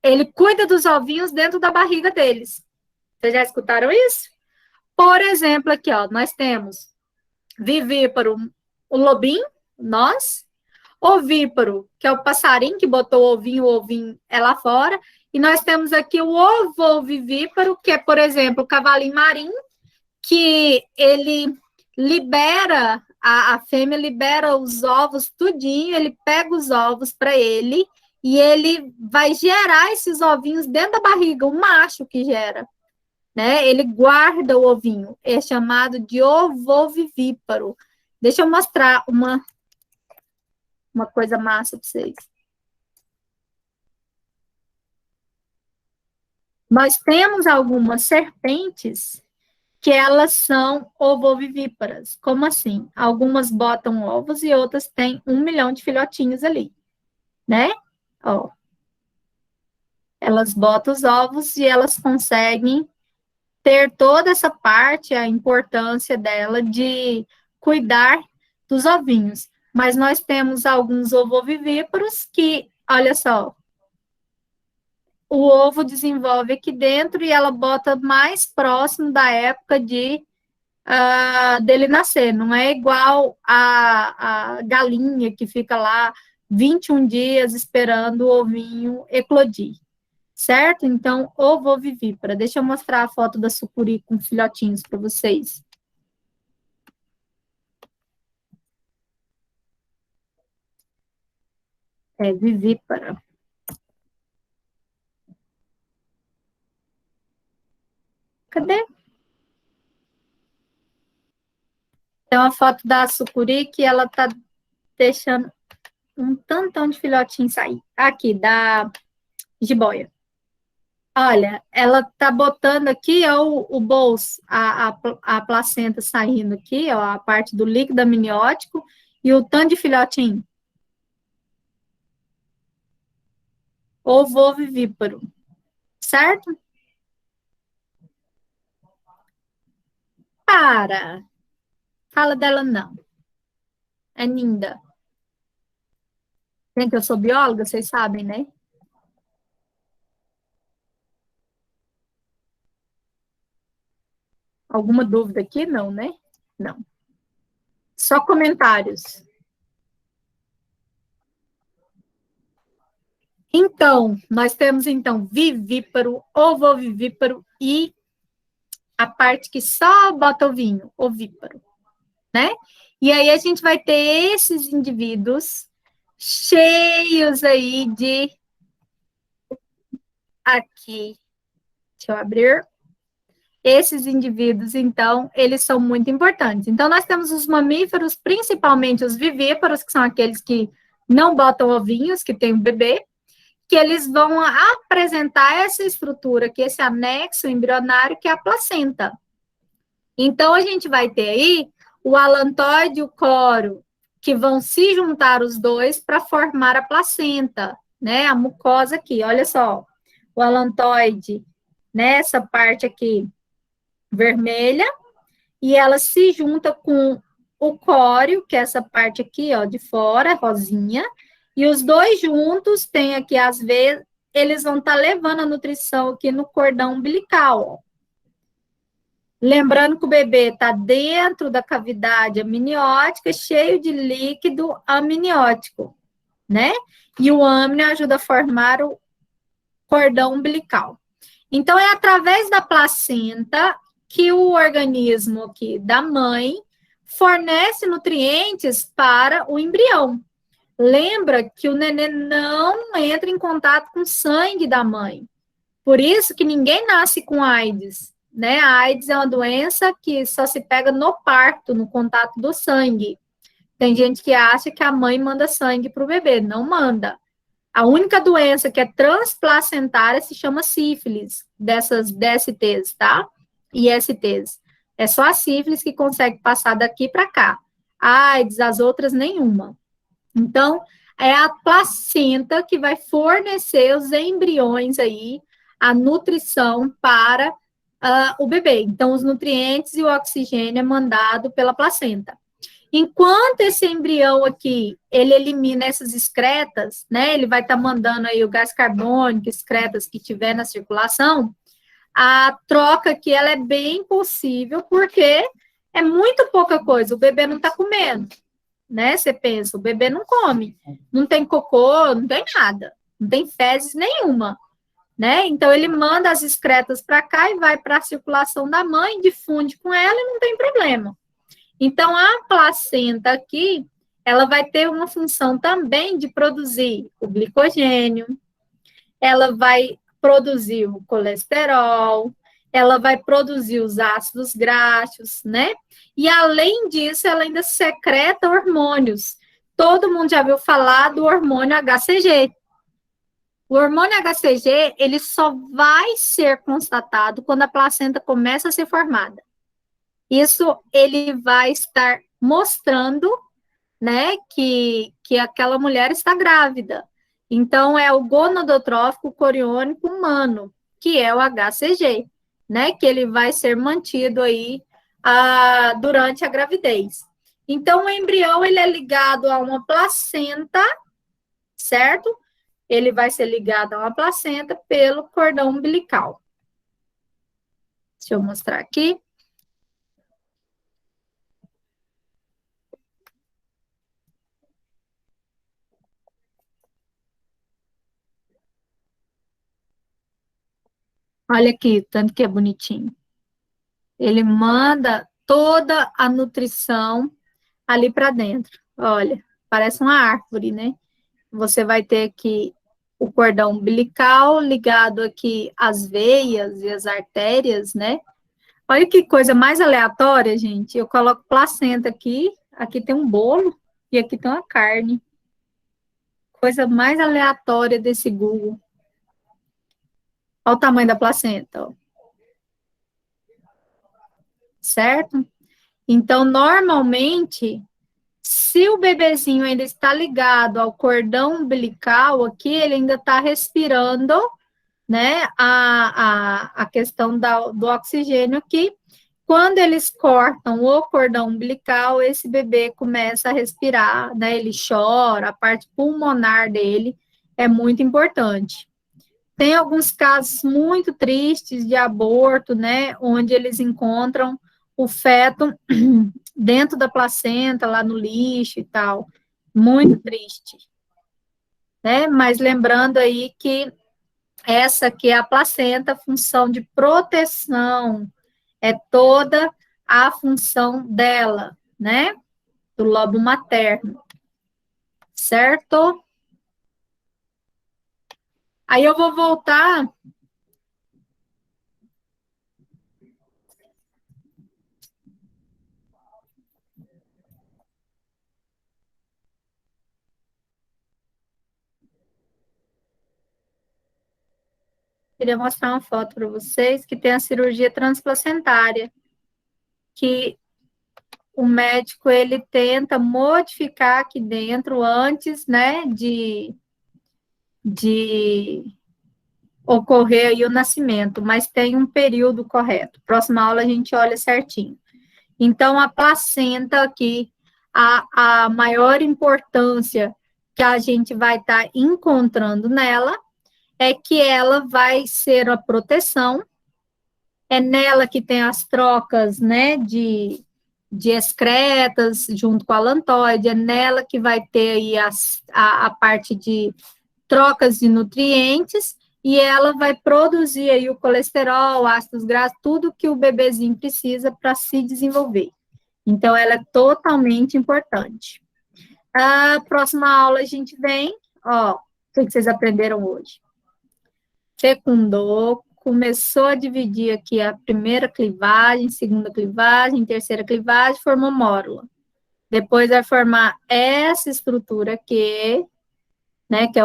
ele cuida dos ovinhos dentro da barriga deles. Vocês já escutaram isso? Por exemplo, aqui, ó, nós temos vivíparo, o lobinho, nós. Ovíparo, que é o passarinho que botou o ovinho é lá fora. E nós temos aqui o ovovivíparo, que é, por exemplo, o cavalinho marinho, que ele libera, a fêmea libera os ovos tudinho, ele pega os ovos para ele, e ele vai gerar esses ovinhos dentro da barriga, o macho que gera, né? Ele guarda o ovinho, é chamado de ovovivíparo. Deixa eu mostrar uma coisa massa para vocês. Nós temos algumas serpentes que elas são ovovivíparas. Como assim? Algumas botam ovos e outras têm 1 milhão de filhotinhos ali, né? Ó. Elas botam os ovos e elas conseguem ter toda essa parte, a importância dela de cuidar dos ovinhos. Mas nós temos alguns ovovivíparos que, olha só, o ovo desenvolve aqui dentro e ela bota mais próximo da época dele nascer. Não é igual a galinha que fica lá 21 dias esperando o ovinho eclodir. Certo? Então, ovovivípara. Deixa eu mostrar a foto da sucuri com filhotinhos para vocês. É vivípara. Cadê? Tem uma foto da sucuri que ela tá deixando um tantão de filhotinho sair. Aqui, da jiboia. Olha, ela tá botando aqui, ó, o bolso, a placenta saindo aqui, ó, a parte do líquido amniótico e o tanto de filhotinho. Ovovivíparo. Certo? Para. Fala dela não. É linda. Gente, eu sou bióloga, vocês sabem, né? Alguma dúvida aqui? Não, né? Não. Só comentários. Então, nós temos, então, vivíparo, ovovivíparo e a parte que só bota ovinho, ovíparo, né? E aí a gente vai ter esses indivíduos cheios aí de... Aqui. Deixa eu abrir. Esses indivíduos, então, eles são muito importantes. Então, nós temos os mamíferos, principalmente os vivíparos, que são aqueles que não botam ovinhos, que têm um bebê, que eles vão apresentar essa estrutura, que esse anexo embrionário, que é a placenta. Então, a gente vai ter aí o alantoide e o coro, que vão se juntar os dois para formar a placenta, né? A mucosa aqui, olha só. O alantoide, nessa parte aqui, vermelha, e ela se junta com o córeo, que é essa parte aqui, ó, de fora, rosinha, e os dois juntos, tem aqui, às vezes, eles vão estar levando a nutrição aqui no cordão umbilical, ó. Lembrando que o bebê está dentro da cavidade amniótica, cheio de líquido amniótico, né? E o amnio ajuda a formar o cordão umbilical. Então, é através da placenta que o organismo aqui da mãe fornece nutrientes para o embrião. Lembra que o nenê não entra em contato com o sangue da mãe. Por isso que ninguém nasce com AIDS, né? A AIDS é uma doença que só se pega no parto, no contato do sangue. Tem gente que acha que a mãe manda sangue para o bebê. Não manda. A única doença que é transplacentária se chama sífilis, dessas DSTs, tá? ISTs. É só a sífilis que consegue passar daqui para cá. A AIDS, as outras, nenhuma. Então, é a placenta que vai fornecer os embriões aí, a nutrição para o bebê. Então, os nutrientes e o oxigênio é mandado pela placenta. Enquanto esse embrião aqui, ele elimina essas excretas, né, ele vai estar mandando aí o gás carbônico, excretas que tiver na circulação, a troca aqui, ela é bem possível, porque é muito pouca coisa, o bebê não está comendo, né, você pensa, o bebê não come, não tem cocô, não tem nada, não tem fezes nenhuma, né, então ele manda as excretas para cá e vai para a circulação da mãe, difunde com ela e não tem problema. Então, a placenta aqui, ela vai ter uma função também de produzir o glicogênio, ela vai produzir o colesterol, ela vai produzir os ácidos graxos, né? E, além disso, ela ainda secreta hormônios. Todo mundo já viu falar do hormônio HCG, O hormônio HCG, ele só vai ser constatado quando a placenta começa a ser formada. Isso ele vai estar mostrando, né, que aquela mulher está grávida. Então, é o gonadotrófico coriônico humano, que é o HCG, né, que ele vai ser mantido aí durante a gravidez. Então, o embrião, ele é ligado a uma placenta, certo? Ele vai ser ligado a uma placenta pelo cordão umbilical. Deixa eu mostrar aqui. Olha aqui, tanto que é bonitinho. Ele manda toda a nutrição ali para dentro. Olha, parece uma árvore, né? Você vai ter aqui o cordão umbilical ligado aqui às veias e às artérias, né? Olha que coisa mais aleatória, gente. Eu coloco placenta aqui, aqui tem um bolo e aqui tem uma carne. Coisa mais aleatória desse Google. Olha o tamanho da placenta, ó. Certo? Então, normalmente, se o bebezinho ainda está ligado ao cordão umbilical, aqui ele ainda está respirando, né, a questão do oxigênio aqui. Quando eles cortam o cordão umbilical, esse bebê começa a respirar, né, ele chora, a parte pulmonar dele é muito importante. Tem alguns casos muito tristes de aborto, né, onde eles encontram o feto dentro da placenta, lá no lixo e tal. Muito triste. Né? Mas lembrando aí que essa aqui é a placenta, função de proteção, é toda a função dela, né? Do lobo materno. Certo? Aí eu vou voltar. Queria mostrar uma foto para vocês que tem a cirurgia transplacentária, que o médico ele tenta modificar aqui dentro antes, né, de ocorrer aí o nascimento, mas tem um período correto. Próxima aula a gente olha certinho. Então, a placenta aqui, a maior importância que a gente vai estar encontrando nela é que ela vai ser a proteção, é nela que tem as trocas, né, de excretas junto com a alantoide, é nela que vai ter aí a parte de trocas de nutrientes, e ela vai produzir aí o colesterol, ácidos graxos, tudo que o bebezinho precisa para se desenvolver. Então, ela é totalmente importante. A próxima aula a gente vem, ó, o que vocês aprenderam hoje? Fecundou, começou a dividir aqui a primeira clivagem, segunda clivagem, terceira clivagem, formou mórula. Depois vai formar essa estrutura aqui, né, que é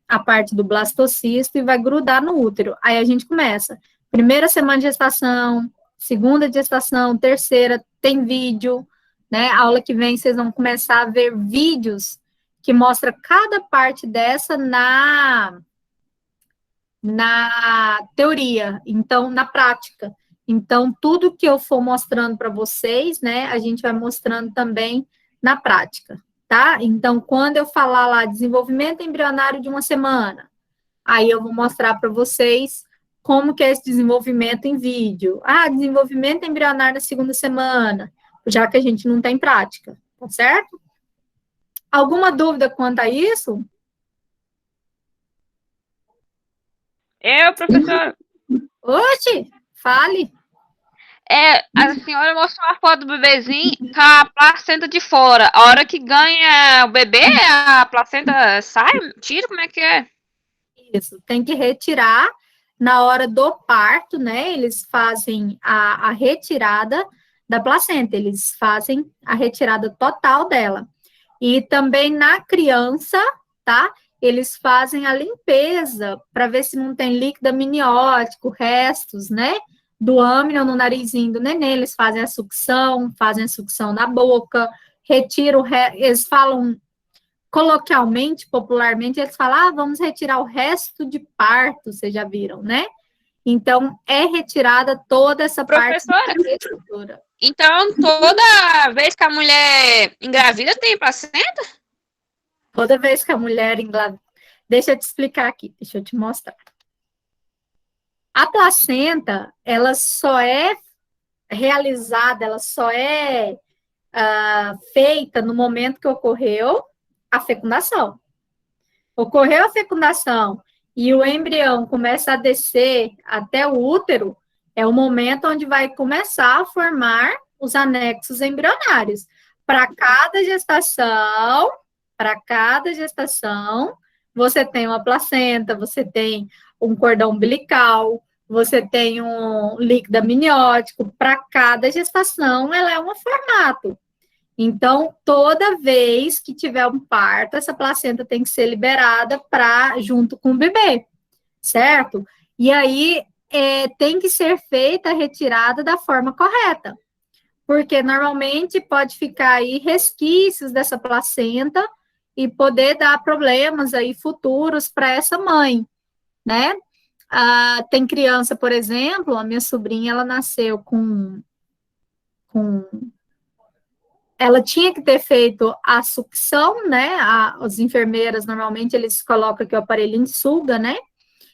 a parte do blastocisto, e vai grudar no útero. Aí a gente começa. Primeira semana de gestação, segunda de gestação, terceira, tem vídeo, né? A aula que vem vocês vão começar a ver vídeos que mostra cada parte dessa na teoria, então, na prática. Então, tudo que eu for mostrando para vocês, né, a gente vai mostrando também na prática. Tá? Então, quando eu falar lá desenvolvimento embrionário de uma semana, aí eu vou mostrar para vocês como que é esse desenvolvimento em vídeo. Ah, desenvolvimento embrionário na segunda semana, já que a gente não tem prática, tá certo? Alguma dúvida quanto a isso?
Professor.
Oxe, fale.
A senhora mostrou a foto do bebezinho com a placenta de fora. A hora que ganha o bebê, a placenta sai, tira, como é que é?
Isso, tem que retirar na hora do parto, né? Eles fazem a retirada da placenta, eles fazem a retirada total dela. E também na criança, tá? eles fazem a limpeza para ver se não tem líquido amniótico, restos, né, do âmnion no narizinho do neném. Eles fazem a sucção na boca, retiram, eles falam coloquialmente, popularmente, eles falam, vamos retirar o resto de parto, vocês já viram, né? Então, é retirada toda essa parte da estrutura.
Então, toda vez que a mulher engravida, tem placenta?
Toda vez que a mulher engravida... Deixa eu te explicar aqui, deixa eu te mostrar. A placenta, ela só é realizada, ela só é feita no momento que ocorreu a fecundação. Ocorreu a fecundação e o embrião começa a descer até o útero, é o momento onde vai começar a formar os anexos embrionários. Para cada gestação, você tem uma placenta, você tem um cordão umbilical, você tem um líquido amniótico. Para cada gestação, ela é um formato. Então, toda vez que tiver um parto, essa placenta tem que ser liberada junto com o bebê, certo? E aí, tem que ser feita a retirada da forma correta, porque normalmente pode ficar aí resquícios dessa placenta e poder dar problemas aí futuros para essa mãe, né? Tem criança, por exemplo, a minha sobrinha, ela nasceu com ela tinha que ter feito a sucção, né? As enfermeiras, normalmente, eles colocam aqui o aparelhinho de suga, né?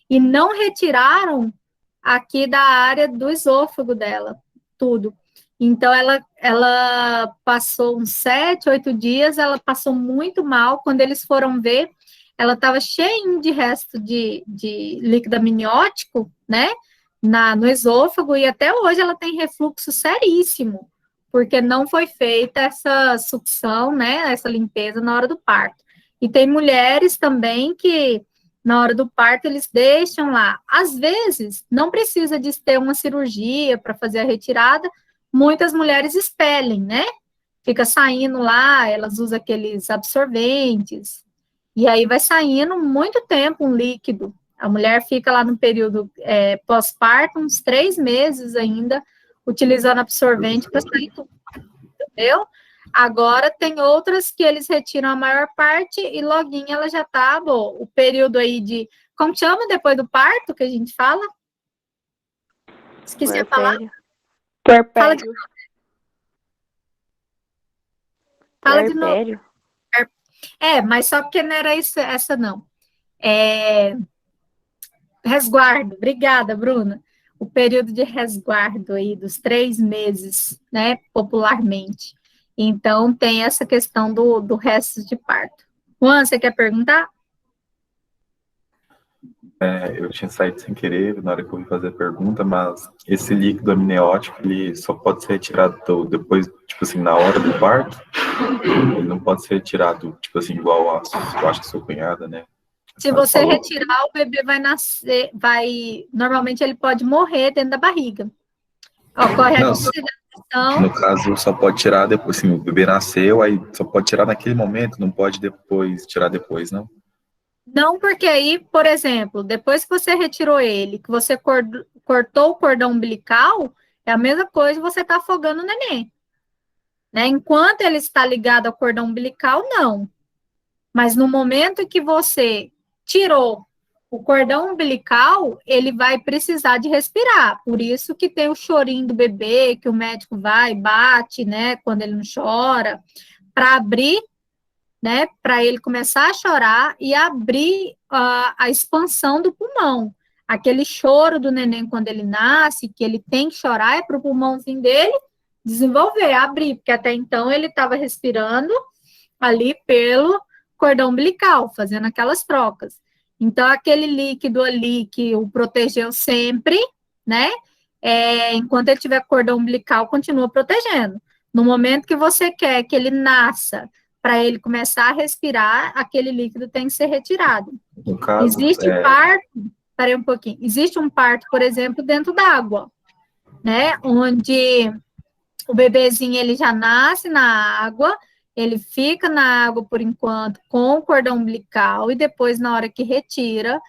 E não retiraram aqui da área do esôfago dela, tudo. Então, ela passou uns 7, 8 dias, ela passou muito mal. Quando eles foram ver, ela estava cheia de resto de líquido amniótico, né? No esôfago, e até hoje ela tem refluxo seríssimo, porque não foi feita essa sucção, né, essa limpeza na hora do parto. E tem mulheres também que, na hora do parto, eles deixam lá. Às vezes, não precisa de ter uma cirurgia para fazer a retirada, muitas mulheres expelem, né? Fica saindo lá, elas usam aqueles absorventes, e aí vai saindo muito tempo um líquido. A mulher fica lá no período pós-parto, uns 3 meses ainda, utilizando absorvente para sair tudo, entendeu? Agora, tem outras que eles retiram a maior parte e loguinho ela já tá, bom, o período aí de, como chama depois do parto, que a gente fala? Esqueci a palavra. Fala de novo. Fala de novo. Mas só porque não era isso, essa não. Resguardo. Obrigada, Bruna. O período de resguardo aí dos 3 meses, né, popularmente. Então, tem essa questão do resto de parto. Juan, você quer perguntar?
Eu tinha saído sem querer na hora que eu vim fazer a pergunta, mas esse líquido amniótico, ele só pode ser retirado depois, tipo assim, na hora do parto? Ele não pode ser retirado, tipo assim, igual eu acho que sua cunhada, né?
Se você retirar, o bebê vai nascer, normalmente ele pode morrer dentro da barriga. Ocorre a oxidação.
No caso, só pode tirar depois, assim, o bebê nasceu, aí só pode tirar naquele momento, não pode tirar depois, não?
Não, porque aí, por exemplo, depois que você retirou ele, que você cortou o cordão umbilical, é a mesma coisa que você está afogando o neném. Né? Enquanto ele está ligado ao cordão umbilical, não. Mas no momento em que você tirou o cordão umbilical, ele vai precisar de respirar. Por isso que tem o chorinho do bebê, que o médico vai, bate, né, quando ele não chora, para abrir, né, para ele começar a chorar e abrir a expansão do pulmão. Aquele choro do neném quando ele nasce, que ele tem que chorar, é para o pulmãozinho dele desenvolver, abrir, porque até então ele estava respirando ali pelo cordão umbilical, fazendo aquelas trocas. Então, aquele líquido ali que o protegeu sempre, né? Enquanto ele tiver cordão umbilical, continua protegendo. No momento que você quer que ele nasça, para ele começar a respirar, aquele líquido tem que ser retirado.
No caso,
existe parto, peraí um pouquinho, existe um parto, por exemplo, dentro d'água, né? Onde o bebezinho, ele já nasce na água, ele fica na água por enquanto com o cordão umbilical e depois, na hora que retira,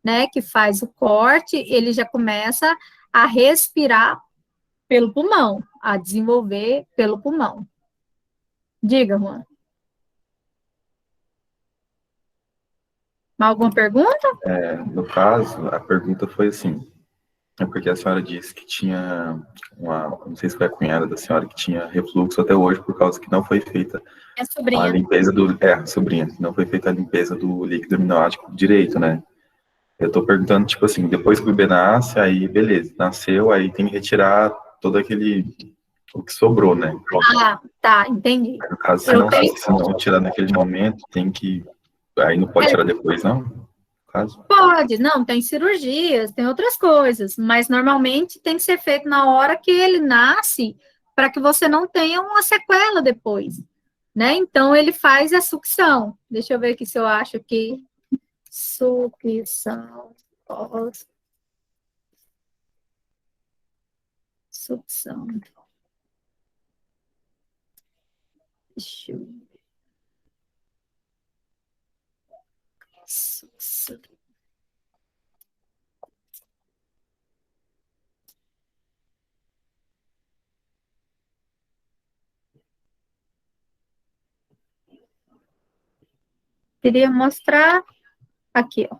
né, que faz o corte, ele já começa a respirar pelo pulmão, a desenvolver pelo pulmão. Diga, Juan. Alguma pergunta?
No caso, a pergunta foi assim, é porque a senhora disse que tinha não sei se foi a cunhada da senhora, que tinha refluxo até hoje por causa que não foi feita
É sobrinha.
a limpeza sobrinha, não foi feita a limpeza do líquido amniótico direito, né? Eu tô perguntando, tipo assim, depois que o bebê nasce, aí beleza, nasceu, aí tem que retirar todo o que sobrou, né?
Ah, tá, entendi.
No caso, se não tirar naquele momento, aí não pode tirar depois, não? No caso.
Pode, não, tem cirurgias, tem outras coisas, mas normalmente tem que ser feito na hora que ele nasce, para que você não tenha uma sequela depois, né? Então, ele faz a sucção. Deixa eu ver aqui se eu acho que sucção, sucção. Deixa eu ver. Sucção. Queria mostrar aqui, ó.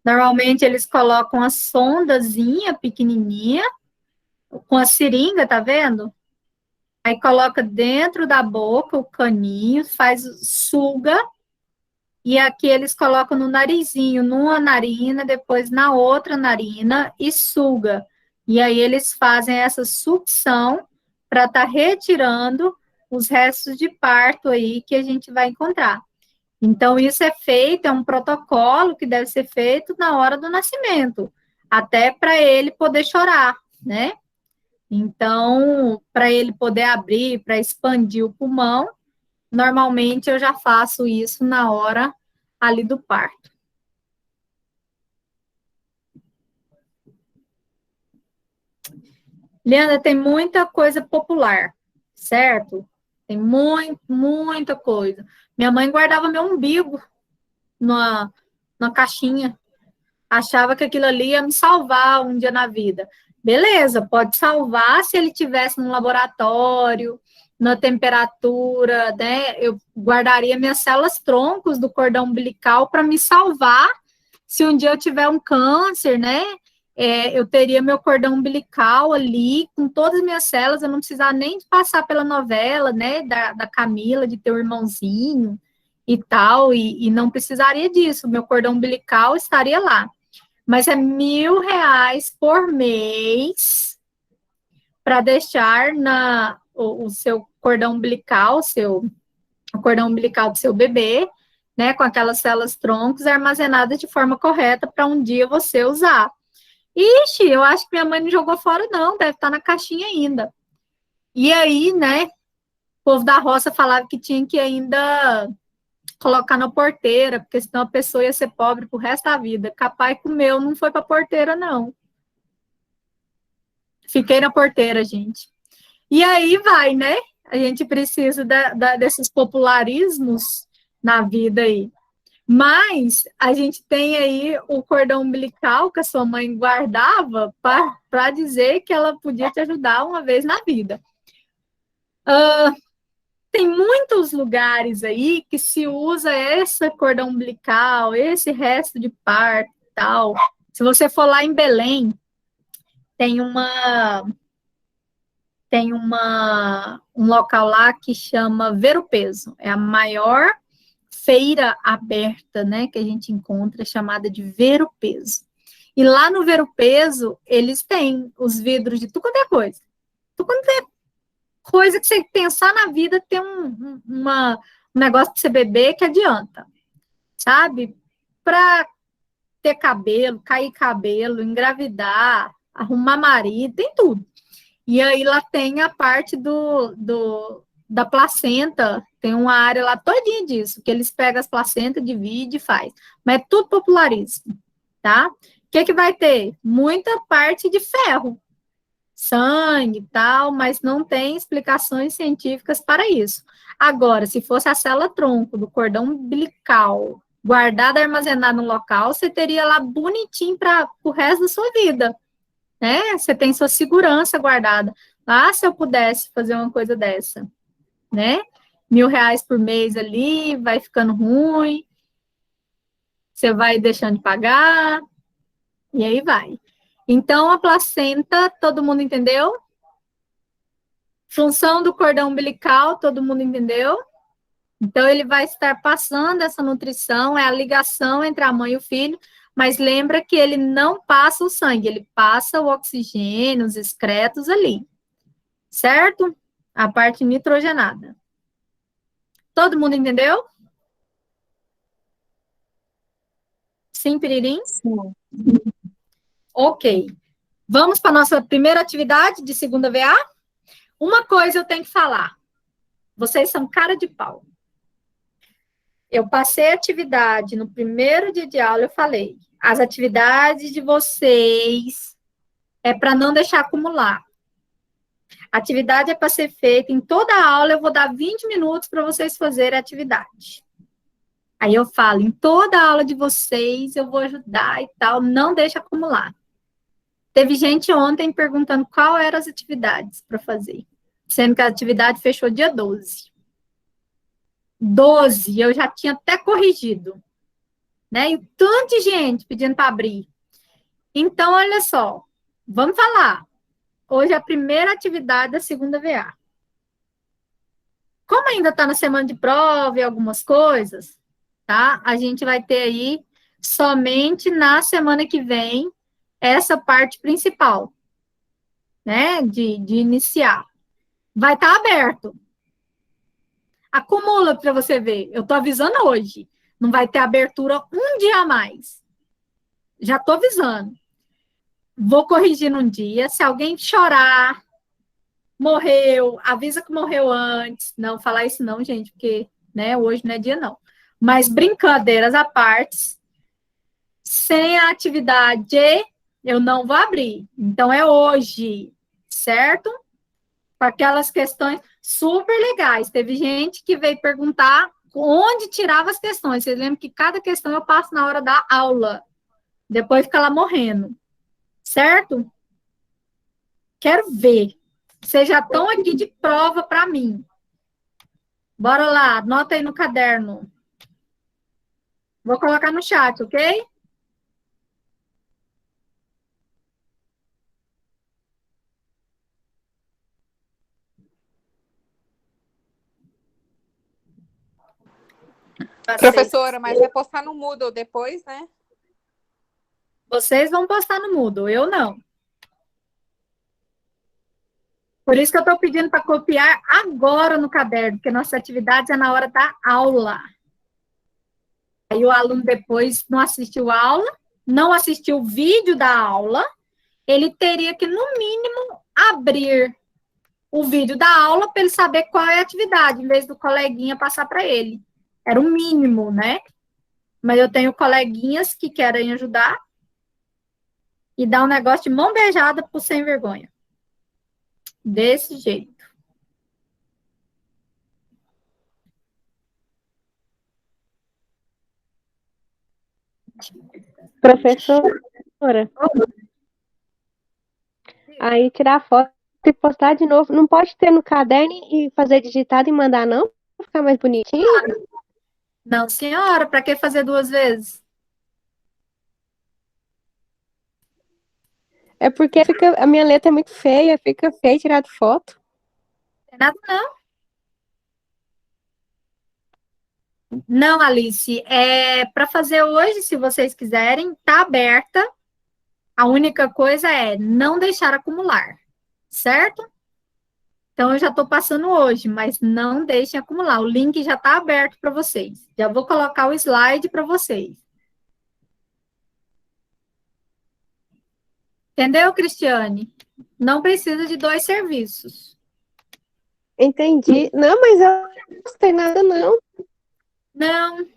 Normalmente eles colocam a sondazinha pequenininha com a seringa, tá vendo? Aí coloca dentro da boca o caninho, suga, e aqui eles colocam no narizinho, numa narina, depois na outra narina e suga. E aí eles fazem essa sucção para estar retirando os restos de parto aí que a gente vai encontrar. Então, isso é feito, é um protocolo que deve ser feito na hora do nascimento, até para ele poder chorar, né? Então, para ele poder abrir, para expandir o pulmão, normalmente eu já faço isso na hora ali do parto. Leandra, tem muita coisa popular, certo? Tem muita coisa. Minha mãe guardava meu umbigo na caixinha. Achava que aquilo ali ia me salvar um dia na vida. Beleza, pode salvar se ele tivesse num laboratório, na temperatura, né? Eu guardaria minhas células troncos do cordão umbilical para me salvar se um dia eu tiver um câncer, né? Eu teria meu cordão umbilical ali, com todas as minhas células, eu não precisava nem passar pela novela, né, da Camila, de ter um irmãozinho e tal, e não precisaria disso, meu cordão umbilical estaria lá. Mas é R$1.000 por mês para deixar o seu cordão umbilical, o cordão umbilical do seu bebê, né, com aquelas células troncos armazenadas de forma correta para um dia você usar. Ixi, eu acho que minha mãe não jogou fora, não, deve estar na caixinha ainda. E aí, né, o povo da roça falava que tinha que ainda colocar na porteira, porque senão a pessoa ia ser pobre pro resto da vida. Capaz que o meu não foi pra porteira, não. Fiquei na porteira, gente. E aí vai, né? A gente precisa desses popularismos na vida aí. Mas a gente tem aí o cordão umbilical que a sua mãe guardava para dizer que ela podia te ajudar uma vez na vida. Tem muitos lugares aí que se usa esse cordão umbilical, esse resto de parto e tal. Se você for lá em Belém, tem um local lá que chama Ver o Peso. É a maior feira aberta, né, que a gente encontra, chamada de Ver o Peso. E lá no Ver o Peso, eles têm os vidros de tudo quanto é coisa. Tudo quanto é coisa que você pensar na vida, tem um negócio para você beber que adianta, sabe? Para ter cabelo, cair cabelo, engravidar, arrumar marido, tem tudo. E aí lá tem a parte da placenta, tem uma área lá todinha disso, que eles pegam as placentas, dividem e faz. Mas é tudo popularíssimo, tá? O que vai ter? Muita parte de ferro, sangue e tal, mas não tem explicações científicas para isso. Agora, se fosse a célula-tronco do cordão umbilical guardada, armazenada no local, você teria lá bonitinho para o resto da sua vida, né? Você tem sua segurança guardada. Ah, se eu pudesse fazer uma coisa dessa, né? R$ 1.000 por mês ali, vai ficando ruim, você vai deixando de pagar, e aí vai. Então, a placenta, todo mundo entendeu? Função do cordão umbilical, todo mundo entendeu? Então, ele vai estar passando essa nutrição, é a ligação entre a mãe e o filho, mas lembra que ele não passa o sangue, ele passa o oxigênio, os excretos ali, certo? A parte nitrogenada. Todo mundo entendeu? Sim, Piririm?
Sim.
Ok. Vamos para a nossa primeira atividade de segunda VA? Uma coisa eu tenho que falar. Vocês são cara de pau. Eu passei a atividade no primeiro dia de aula, eu falei. As atividades de vocês é para não deixar acumular. A atividade é para ser feita em toda a aula, eu vou dar 20 minutos para vocês fazerem a atividade. Aí eu falo, em toda a aula de vocês, eu vou ajudar e tal, não deixa acumular. Teve gente ontem perguntando qual eram as atividades para fazer, sendo que a atividade fechou dia 12. 12, eu já tinha até corrigido, né? E tanto de gente pedindo para abrir. Então, olha só, vamos falar. Hoje é a primeira atividade da segunda VA. Como ainda está na semana de prova e algumas coisas, tá? A gente vai ter aí, somente na semana que vem, essa parte principal, né? De iniciar. Vai estar aberto. Acumula para você ver. Eu estou avisando hoje. Não vai ter abertura um dia a mais. Já estou avisando. Vou corrigir num dia. Se alguém chorar, morreu, avisa que morreu antes. Não falar isso não, gente, porque, né, hoje não é dia não. Mas brincadeiras à parte, sem a atividade, eu não vou abrir. Então, é hoje, certo? Com aquelas questões super legais. Teve gente que veio perguntar onde tirava as questões. Vocês lembram que cada questão eu passo na hora da aula. Depois fica lá morrendo. Certo? Quero ver. Vocês já estão aqui de prova para mim. Bora lá, anota aí no caderno. Vou colocar no chat, ok?
Professora, mas vai postar no Moodle depois, né?
Vocês vão postar no Moodle, eu não. Por isso que eu estou pedindo para copiar agora no caderno, porque nossa atividade é na hora da aula. Aí o aluno depois não assistiu a aula, não assistiu o vídeo da aula, ele teria que, no mínimo, abrir o vídeo da aula para ele saber qual é a atividade, em vez do coleguinha passar para ele. Era o mínimo, né? Mas eu tenho coleguinhas que querem ajudar e dar um negócio de mão beijada pro sem vergonha. Desse jeito.
Professora, aí tirar foto e postar de novo. Não pode ter no caderno e fazer digitado e mandar, não? Pra ficar mais bonitinho?
Não, senhora, para que fazer 2 vezes?
É porque a minha letra é muito feia, fica feio tirar foto.
Não tem nada, não. Não, Alice, para fazer hoje, se vocês quiserem, tá aberta. A única coisa é não deixar acumular, certo? Então, eu já estou passando hoje, mas não deixem acumular. O link já está aberto para vocês. Já vou colocar o slide para vocês. Entendeu, Cristiane? Não precisa de 2 serviços.
Entendi. Não, mas eu não gostei nada, não.
Não,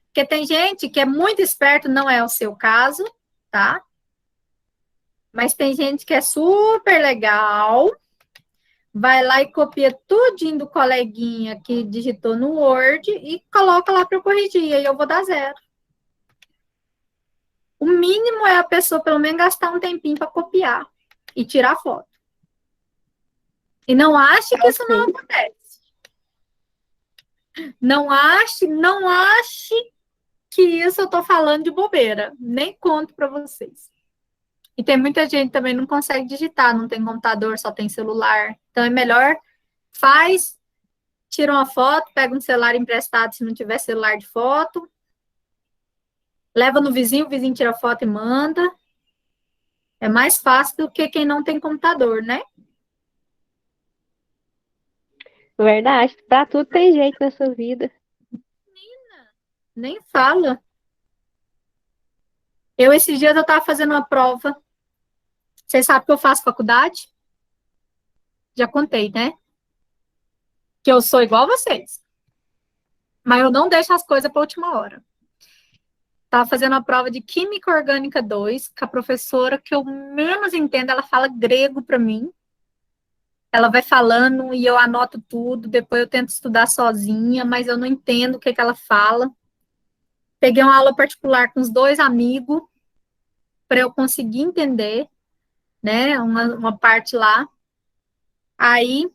porque tem gente que é muito esperto, não é o seu caso, tá? Mas tem gente que é super legal, vai lá e copia tudinho do coleguinha que digitou no Word e coloca lá para eu corrigir, e aí eu vou dar 0. O mínimo é a pessoa, pelo menos, gastar um tempinho para copiar e tirar foto. E não ache que isso não acontece. Não ache que isso eu tô falando de bobeira. Nem conto para vocês. E tem muita gente também que não consegue digitar, não tem computador, só tem celular. Então é melhor, tira uma foto, pega um celular emprestado se não tiver celular de foto, leva no vizinho, o vizinho tira foto e manda. É mais fácil do que quem não tem computador, né?
Verdade. Pra tudo tem jeito nessa vida.
Nem fala. Esses dias eu estava fazendo uma prova. Vocês sabem que eu faço faculdade? Já contei, né? Que eu sou igual a vocês. Mas eu não deixo as coisas para a última hora. Estava fazendo uma prova de Química Orgânica 2, com a professora que eu menos entendo, ela fala grego para mim. Ela vai falando e eu anoto tudo, depois eu tento estudar sozinha, mas eu não entendo o que ela fala. Peguei uma aula particular com os 2 amigos, para eu conseguir entender, né, uma parte lá. Aí,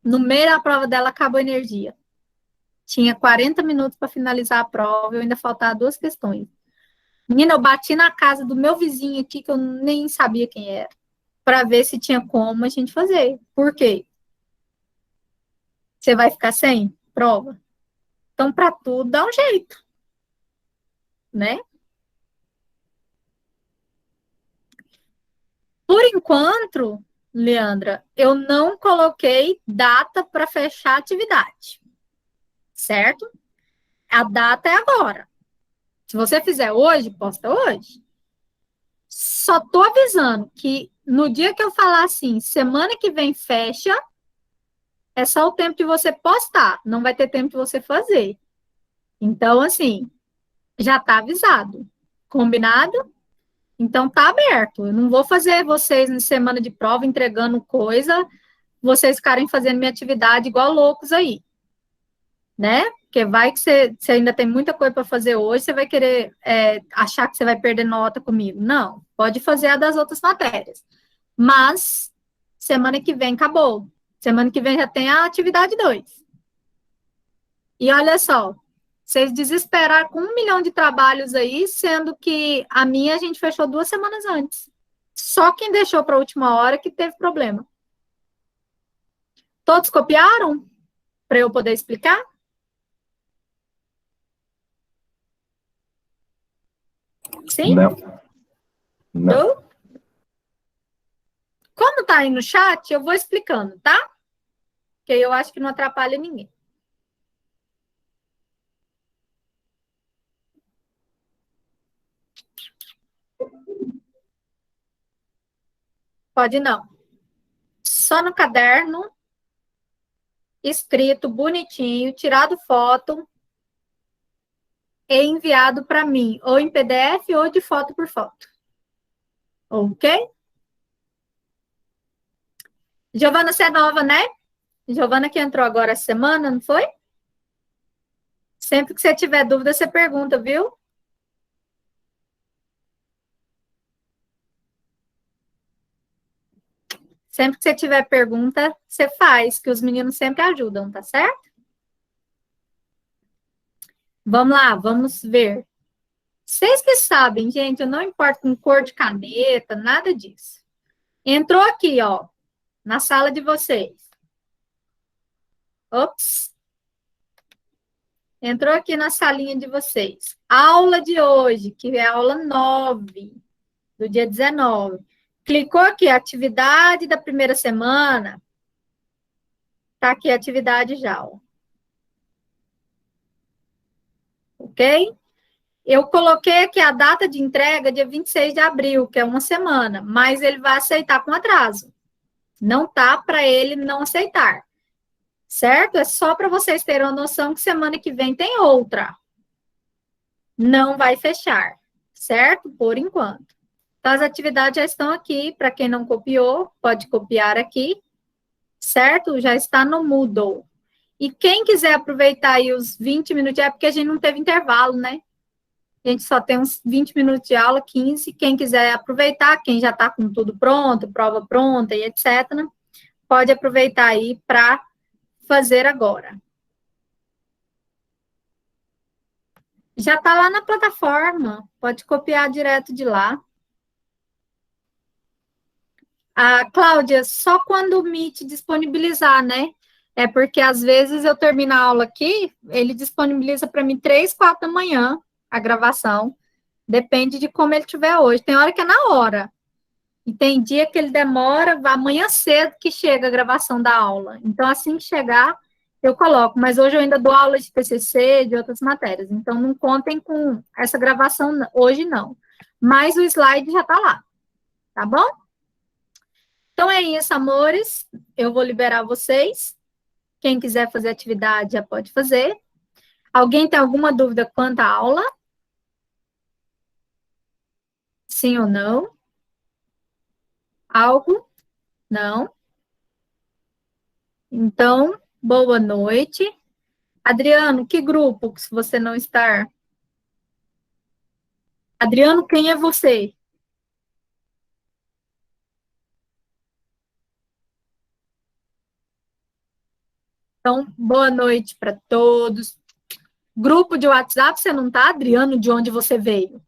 no meio da prova dela, acabou a energia. Tinha 40 minutos para finalizar a prova, eu ainda faltava 2 questões. Menina, eu bati na casa do meu vizinho aqui, que eu nem sabia quem era, para ver se tinha como a gente fazer. Por quê? Você vai ficar sem prova? Então, para tudo, dá um jeito, né? Por enquanto, Leandra, eu não coloquei data para fechar a atividade, certo? A data é agora. Se você fizer hoje, posta hoje. Só tô avisando que no dia que eu falar assim, semana que vem fecha, é só o tempo de você postar, não vai ter tempo de você fazer. Então, assim, já tá avisado. Combinado? Então tá aberto. Eu não vou fazer vocês em semana de prova entregando coisa, vocês ficarem fazendo minha atividade igual loucos aí, né? Porque vai que você ainda tem muita coisa para fazer hoje, você vai querer achar que você vai perder nota comigo. Não, pode fazer a das outras matérias. Mas, semana que vem acabou. Semana que vem já tem a atividade 2. E olha só, vocês desesperaram com 1 milhão de trabalhos aí, sendo que a minha a gente fechou 2 semanas antes. Só quem deixou para a última hora que teve problema. Todos copiaram? Para eu poder explicar? Sim?
Não.
Como tá aí no chat, eu vou explicando, tá? Porque eu acho que não atrapalha ninguém. Pode não. Só no caderno, escrito bonitinho, tirado foto e enviado para mim, ou em PDF ou de foto por foto. Ok? Giovana, você é nova, né? Giovana que entrou agora essa semana, não foi? Sempre que você tiver dúvida, você pergunta, viu? Sempre que você tiver pergunta, você faz, que os meninos sempre ajudam, tá certo? Vamos lá, vamos ver. Vocês que sabem, gente, eu não importo com cor de caneta, nada disso. Entrou aqui, ó, na sala de vocês. Ops. Entrou aqui na salinha de vocês. Aula de hoje, que é a aula 9, do dia 19. Clicou aqui, atividade da primeira semana. Tá aqui a atividade já, ó. Ok? Eu coloquei aqui a data de entrega, dia 26 de abril, que é uma semana, mas ele vai aceitar com atraso. Não tá para ele não aceitar. Certo? É só para vocês terem uma noção que semana que vem tem outra. Não vai fechar. Certo? Por enquanto. Então, as atividades já estão aqui. Para quem não copiou, pode copiar aqui, certo? Já está no Moodle. E quem quiser aproveitar aí os 20 minutos, é porque a gente não teve intervalo, né? A gente só tem uns 20 minutos de aula, 15. Quem quiser aproveitar, quem já está com tudo pronto, prova pronta e etc., pode aproveitar aí para fazer agora. Já está lá na plataforma, pode copiar direto de lá. Cláudia, só quando o Meet disponibilizar, né? É porque às vezes eu termino a aula aqui, ele disponibiliza para mim 3, 4 da manhã a gravação. Depende de como ele estiver hoje. Tem hora que é na hora. E tem dia que ele demora, amanhã cedo que chega a gravação da aula. Então, assim que chegar, eu coloco. Mas hoje eu ainda dou aula de TCC, de outras matérias. Então, não contem com essa gravação hoje, não. Mas o slide já está lá. Tá bom? Então, é isso, amores. Eu vou liberar vocês. Quem quiser fazer atividade, já pode fazer. Alguém tem alguma dúvida quanto à aula? Sim ou não? Algo? Não? Então, boa noite. Adriano, que grupo se você não está? Adriano, quem é você? Então, boa noite para todos. Grupo de WhatsApp, você não está, Adriano, de onde você veio?